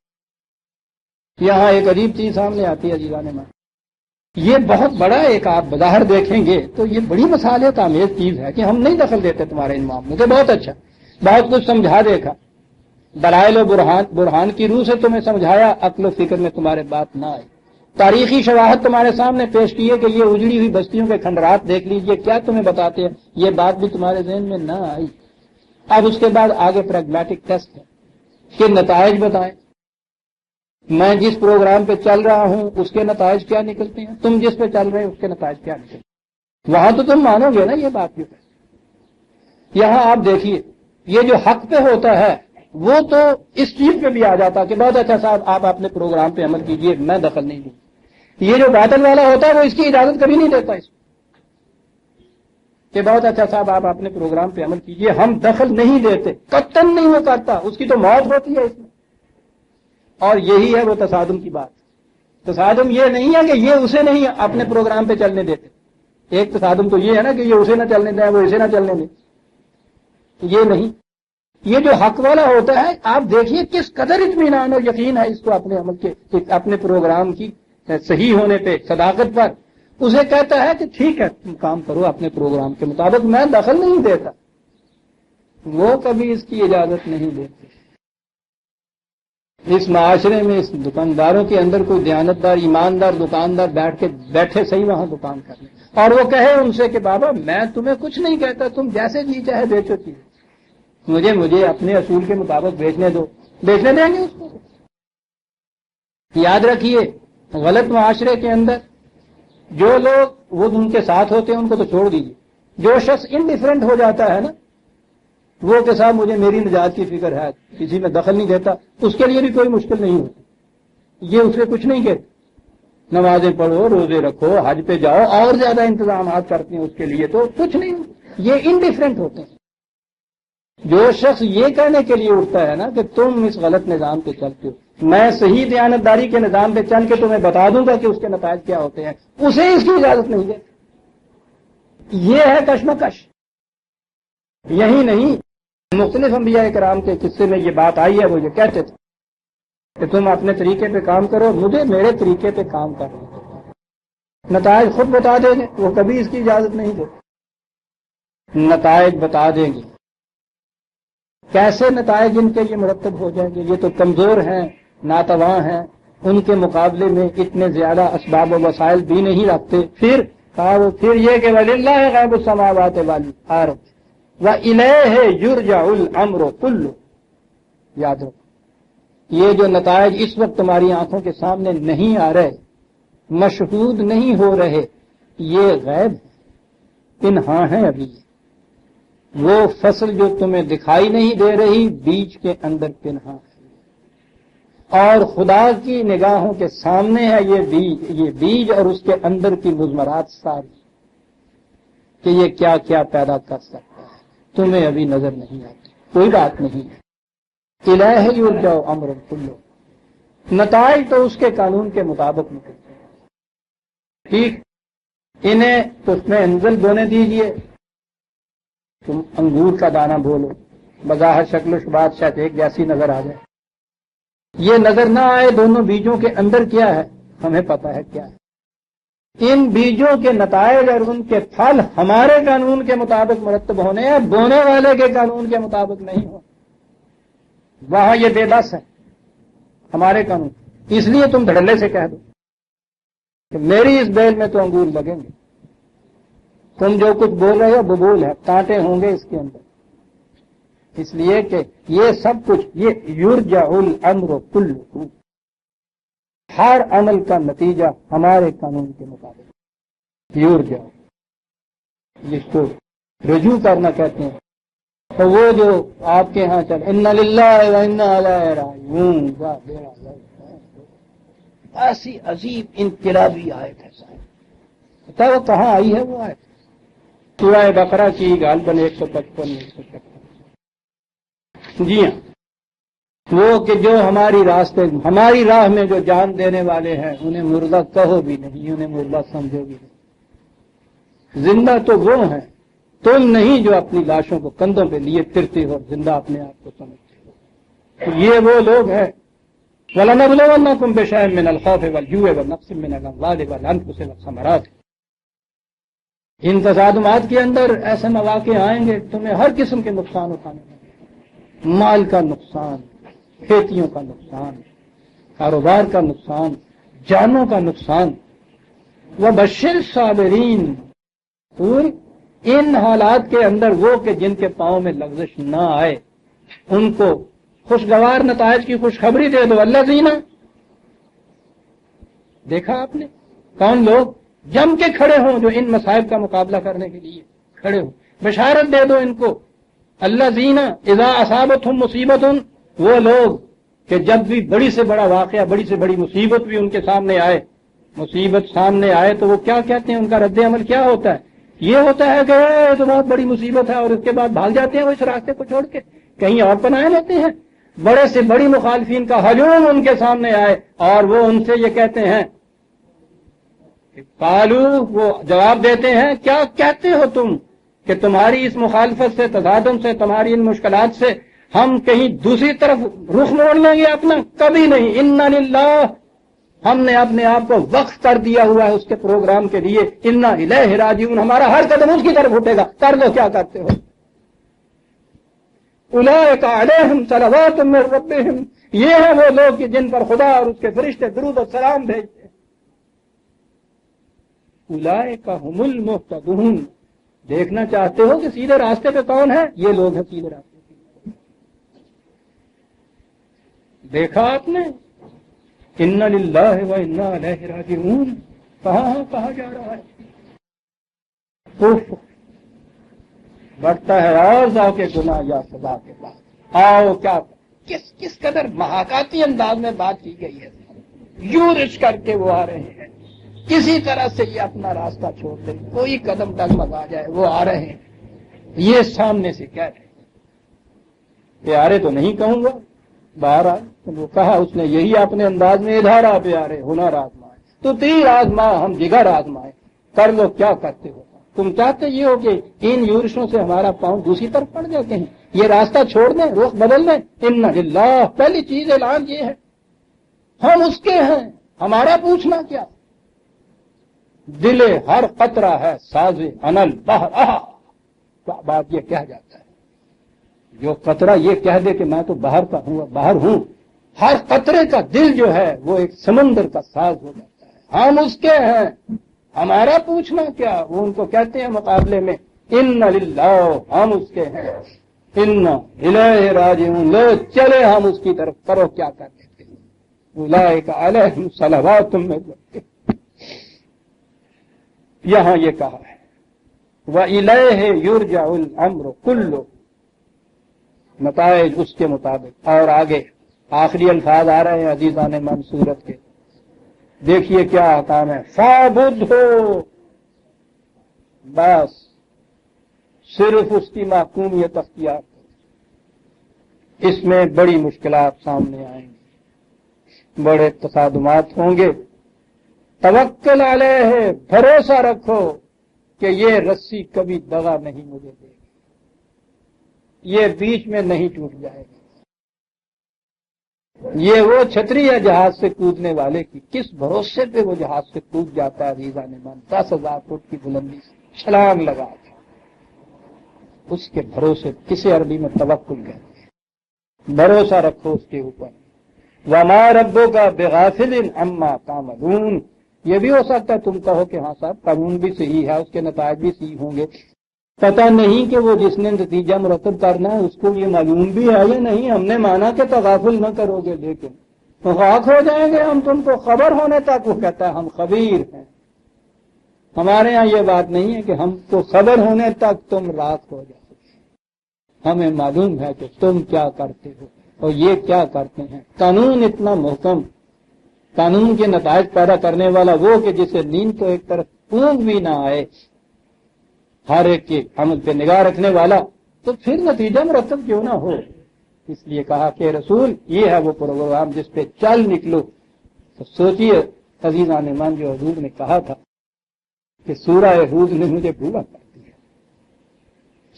یہاں ایک عجیب چیز سامنے آتی ہے عزیزان من، یہ بہت بڑا ایک آپ بظاہر دیکھیں گے تو یہ بڑی مصالحت آمیز چیز ہے کہ ہم نہیں دخل دیتے تمہارے ان معاملوں سے. بہت اچھا، بہت کچھ سمجھا دیکھا، دلائل و برہان کی روح سے تمہیں سمجھایا، عقل و فکر میں تمہارے بات نہ آئی. تاریخی شواہد تمہارے سامنے پیش کیے کہ یہ اجڑی ہوئی بستیوں کے کھنڈرات دیکھ لیجئے، کیا تمہیں بتاتے ہیں، یہ بات بھی تمہارے ذہن میں نہ آئی. اب اس کے بعد آگے پریگمیٹک ٹیسٹ ہے کہ نتائج بتائیں. میں جس پروگرام پہ چل رہا ہوں اس کے نتائج کیا نکلتے ہیں، تم جس پہ چل رہے ہیں اس کے نتائج کیا نکلتے ہیں. وہاں تو تم مانو گے نا یہ بات بھی. یہاں آپ دیکھیے، یہ جو حق پہ ہوتا ہے وہ تو اس چیز پہ بھی آ جاتا کہ بہت اچھا صاحب آپ اپنے پروگرام پہ عمل کیجئے، میں دخل نہیں دوں. یہ جو باطل والا ہوتا ہے وہ اس کی اجازت کبھی نہیں دیتا اس کہ بہت اچھا صاحب آپ اپنے پروگرام پہ عمل کیجئے، ہم دخل نہیں دیتے. قطعاً نہیں وہ کرتا، اس کی تو موت ہوتی ہے اس میں. اور یہی ہے وہ تصادم کی بات. تصادم یہ نہیں ہے کہ یہ اسے نہیں اپنے پروگرام پہ چلنے دیتے. ایک تصادم تو یہ ہے نا کہ یہ اسے نہ چلنے دیں، وہ اسے نہ چلنے دیں. یہ نہیں، یہ جو حق والا ہوتا ہے آپ دیکھیے کس قدر اطمینان اور یقین ہے اس کو اپنے عمل کے، اپنے پروگرام کی صحیح ہونے پہ، صداقت پر. اسے کہتا ہے کہ ٹھیک ہے تم کام کرو اپنے پروگرام کے مطابق، میں دخل نہیں دیتا. وہ کبھی اس کی اجازت نہیں دیتے. اس معاشرے میں اس دکانداروں کے اندر کوئی دیانتدار ایماندار دکاندار بیٹھے صحیح وہاں دکان کرنے، اور وہ کہے ان سے کہ بابا میں تمہیں کچھ نہیں کہتا، تم جیسے جی چاہے بیچو چیز، مجھے اپنے اصول کے مطابق بیچنے دو، بیچنے دیں گے اس کو. یاد رکھیے غلط معاشرے کے اندر جو لوگ وہ ان کے ساتھ ہوتے ہیں ان کو تو چھوڑ دیجیے. جو شخص انڈیفرنٹ ہو جاتا ہے نا، وہ کے ساتھ مجھے میری نجات کی فکر ہے، کسی میں دخل نہیں دیتا، اس کے لیے بھی کوئی مشکل نہیں ہوتی. یہ اس سے کچھ نہیں کہتے. نمازیں پڑھو، روزے رکھو، حج پہ جاؤ، اور زیادہ انتظامات کرتے ہیں اس کے لیے تو کچھ نہیں. یہ انڈیفرنٹ ہوتے ہیں. جو شخص یہ کہنے کے لیے اٹھتا ہے نا کہ تم اس غلط نظام پہ چلتے ہو، میں صحیح دیانتداری کے نظام پہ چل کے تمہیں بتا دوں گا کہ اس کے نتائج کیا ہوتے ہیں، اسے اس کی اجازت نہیں دیتے. یہ ہے کشمکش. یہی نہیں، مختلف انبیاء کرام کے قصے میں یہ بات آئی ہے. وہ یہ کہتے تھے کہ تم اپنے طریقے پہ کام کرو، مجھے میرے طریقے پہ کام کرنا، نتائج خود بتا دیں گے. وہ کبھی اس کی اجازت نہیں دیتے. نتائج بتا دیں گے. کیسے نتائج ان کے یہ مرتب ہو جائیں گے؟ یہ تو کمزور ہیں، ناتواں ہیں، ان کے مقابلے میں اتنے زیادہ اسباب و وسائل بھی نہیں رکھتے. پھر یہ کہ وَلِلَّهِ غَيْبُ السَّمَاوَاتِ وَالْأَرْضِ وَإِلَيْهِ يُرْجَعُ الْأَمْرُ كُلُّهُ. یاد رکھو، یہ جو نتائج اس وقت تمہاری آنکھوں کے سامنے نہیں آ رہے، مشہود نہیں ہو رہے، یہ غیب پنہاں ہیں. ابھی وہ فصل جو تمہیں دکھائی نہیں دے رہی بیچ کے اندر پنہاں ہے. اور خدا کی نگاہوں کے سامنے ہے یہ بیج اور اس کے اندر کی مضمرات ساری کہ یہ کیا کیا پیدا کر سکتا ہے، تمہیں ابھی نظر نہیں آتی، کوئی بات نہیں ہے۔ الہ یرجع امر کلہ، نتائج تو اس کے قانون کے مطابق نکلتے ہیں۔ ٹھیک، انہیں اس میں انزل بونے دیجئے، تم انگور کا دانہ بولو، بظاہر شکل و شبات شاید ایک جیسی نظر آ جائے، یہ نظر نہ آئے دونوں بیجوں کے اندر کیا ہے، ہمیں پتا ہے کیا ہے۔ ان بیجوں کے نتائج اور ان کے پھل ہمارے قانون کے مطابق مرتب ہونے ہیں، بونے والے کے قانون کے مطابق نہیں ہو۔ وہاں یہ بے بس ہے ہمارے قانون، اس لیے تم دھڑلے سے کہہ دو کہ میری اس بیل میں تو انگور لگیں گے، تم جو کچھ بول رہے ہو ببول ہے، کانٹے ہوں گے اس کے اندر، اس لیے کہ یہ سب کچھ یہ یرجع الامر کلہ، ہر عمل کا نتیجہ ہمارے قانون کے مطابق یرجع، جس کو رجوع کرنا کہتے ہیں۔ تو وہ جو آپ کے ہاں چل انا للہ و انا الیہ راجعون، ایسی عظیم انقلابی آیت ہے صاحب، پتہ وہ کہاں آئی ہے وہ آیت؟ سورہ بقرہ کی غالباً 155 156۔ جی ہاں، وہ کہ جو ہماری راہ میں جو جان دینے والے ہیں انہیں مردہ کہو بھی نہیں، انہیں مردہ سمجھو بھی نہیں، زندہ تو وہ ہیں، تم نہیں جو اپنی لاشوں کو کندھوں پہ لیے پھرتے ہو، زندہ اپنے آپ کو سمجھتے ہو۔ تو یہ وہ لوگ ہیں، وَلَنَبْلُوَنَّكُمْ بِشَيْءٍ مِّنَ الْخَوْفِ وَالْجُوعِ وَنَقْصٍ مِّنَ الْأَمْوَالِ وَالْأَنفُسِ وَالثَّمَرَاتِ۔ ان تصادمات کے اندر ایسے مواقع آئیں گے تمہیں ہر قسم کے نقصان اٹھانے ہوں، مال کا نقصان، کھیتیوں کا نقصان، کاروبار کا نقصان، جانوں کا نقصان۔ وَبَشِّرِ الصَّابِرِينَ، ان حالات کے اندر وہ کہ جن کے پاؤں میں لغزش نہ آئے ان کو خوشگوار نتائج کی خوشخبری دے دو۔ الذین، دیکھا آپ نے کون لوگ جم کے کھڑے ہوں جو ان مصائب کا مقابلہ کرنے کے لیے کھڑے ہوں، بشارت دے دو ان کو۔ الذین اذا اصابتہم مصیبت، وہ لوگ کہ جب بھی بڑی سے بڑا واقعہ، بڑی سے بڑی مصیبت بھی ان کے سامنے آئے، مصیبت سامنے آئے تو وہ کیا کہتے ہیں، ان کا رد عمل کیا ہوتا ہے؟ یہ ہوتا ہے کہ یہ تو بہت بڑی مصیبت ہے، اور اس کے بعد بھاگ جاتے ہیں وہ اس راستے کو چھوڑ کے کہیں اور پناہ لیتے ہیں۔ بڑے سے بڑی مخالفین کا ہجوم ان کے سامنے آئے اور وہ ان سے یہ کہتے ہیں، قالو، وہ جواب دیتے ہیں، کیا کہتے ہو تم کہ تمہاری اس مخالفت سے، تصادم سے، تمہاری ان مشکلات سے ہم کہیں دوسری طرف رخ موڑ لیں گے اپنا؟ کبھی نہیں۔ انا للہ، ہم نے اپنے آپ کو وقف کر دیا ہوا ہے اس کے پروگرام کے لیے۔ انا الیہ راجعون، ہمارا ہر قدم اس کی طرف اٹھے گا، کر لو کیا کرتے ہو۔ اولئک علیہم صلوات من ربہم، یہ ہیں وہ لوگ کہ جن پر خدا اور اس کے فرشتے درود و سلام بھیجتے ہیں۔ اولئک ھم المہتدون، دیکھنا چاہتے ہو کہ سیدھے راستے پہ کون ہے؟ یہ لوگ ہیں سیدھے راستے پہ۔ دیکھا آپ نے، انا للہ و انا الیہ راجعون کہاں جا رہا ہے؟ بڑھتا ہے اور ذوق کے گناہ یا سزا کے بعد آؤ، کیا کس قدر محاکاتی انداز میں بات کی گئی ہے۔ یورش کر کے وہ آ رہے ہیں، کسی طرح سے یہ اپنا راستہ چھوڑ دیں، کوئی قدم ڈگمگ آ جائے وہ آ رہے ہیں۔ یہ سامنے سے کہہ رہے ہیں، پیارے تو نہیں کہوں گا، باہر وہ کہا اس نے یہی اپنے انداز میں، ادھر آ پیارے، ہنر آزمائے تو تیر آزما ہم جگر آزمائے، کر لو کیا کرتے ہو۔ تم چاہتے یہ ہو کہ ان یورشوں سے ہمارا پاؤں دوسری طرف پڑ جاتے ہیں، یہ راستہ چھوڑ دیں، رخ بدل دیں۔ انا للہ، پہلی چیز اعلان یہ ہے ہم اس کے ہیں، ہمارا پوچھنا کیا۔ دل ہر قطرہ ہے ساز انل بہر، بات یہ کہہ جاتا ہے، جو قطرہ یہ کہہ دے کہ میں تو باہر کا ہوں، باہر ہوں، ہر قطرے کا دل جو ہے وہ ایک سمندر کا ساز ہو جاتا ہے۔ ہم اس کے ہیں، ہمارا پوچھنا کیا۔ وہ ان کو کہتے ہیں مقابلے میں، ان للہ، ہم اس کے ہیں، ان الیہ راجعون، لو چلے ہم اس کی طرف، کرو کیا کر دیتے ہیں۔ اولئک علیہم صلوات من ربہم، یہاں یہ کہا ہے وَإِلَيْهِ يُرْجَعُ الْأَمْرُ كُلُّهُ، نتائج اس کے مطابق۔ اور آگے آخری الفاظ آ رہے ہیں عزیزان من سورت کے، دیکھیے کیا احکام ہے، فاعبد ہو، بس صرف اس کی محکومیت اختیار کرو۔ اس میں بڑی مشکلات سامنے آئیں گی، بڑے تصادمات ہوں گے۔ توکل علیہ، بھروسہ رکھو کہ یہ رسی کبھی دغا نہیں مجھے دے گی، یہ بیچ میں نہیں ٹوٹ جائے گی۔ یہ وہ چھتری ہے جہاز سے کودنے والے کی، کس بھروسے پہ وہ جہاز سے کود جاتا ہے عزیزان من، 10,000 فٹ کی بلندی سے چھلانگ لگا کے، اس کے بھروسے کسے عربی میں توکل کہتے ہیں، بھروسہ رکھو اس کے اوپر۔ وما ربک بغافل عما تعملون، یہ بھی ہو سکتا ہے تم کہو کہ ہاں صاحب قانون بھی صحیح ہے، اس کے نتائج بھی صحیح ہوں گے، پتہ نہیں کہ وہ جس نے نتیجہ مرتب کرنا ہے اس کو یہ معلوم بھی ہے یا نہیں، ہم نے مانا کہ تغافل نہ کرو گے، لیکن تو غاق ہو جائیں گے ہم تم کو خبر ہونے تک۔ وہ کہتا ہے ہم خبیر ہیں، ہمارے ہاں یہ بات نہیں ہے کہ ہم کو خبر ہونے تک تم راک ہو جاؤ، ہمیں معلوم ہے کہ تم کیا کرتے ہو اور یہ کیا کرتے ہیں۔ قانون اتنا محکم، قانون کے نتائج پیدا کرنے والا وہ کہ جسے نیند تو ایک طرف اونگ بھی نہ آئے، ہر ایک کے عمل پہ نگاہ رکھنے والا، تو پھر نتیجہ مرتب کیوں نہ ہو۔ اس لیے کہا کہ رسول یہ ہے وہ پروگرام جس پہ چل نکلو۔ تو سوچئے عزیزان من جو حضور نے کہا تھا کہ سورہ ہود نے مجھے بھولا کر دیا،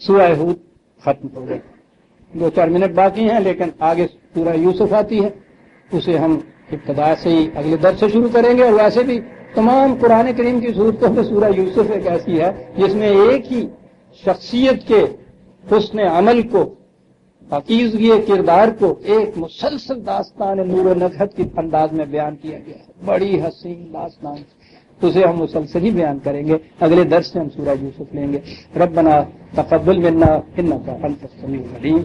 سورہ ہود ختم ہو گئی، 2-4 منٹ باقی ہیں، لیکن آگے سورہ یوسف آتی ہے، اسے ہم ابتدا سے ہی اگلے درس سے شروع کریں گے۔ اور ویسے بھی تمام قرآن کریم کی صورتوں میں سورہ یوسف ایک ایسی ہے جس میں ایک ہی شخصیت کے حسن عمل کو، پاکیزگی کردار کو ایک مسلسل داستان نور و نکہت کے انداز میں بیان کیا گیا ہے، بڑی حسین داستان، اسے ہم مسلسل ہی بیان کریں گے۔ اگلے درس سے ہم سورہ یوسف لیں گے۔ ربنا تقبل منا انک انت السمیع العلیم۔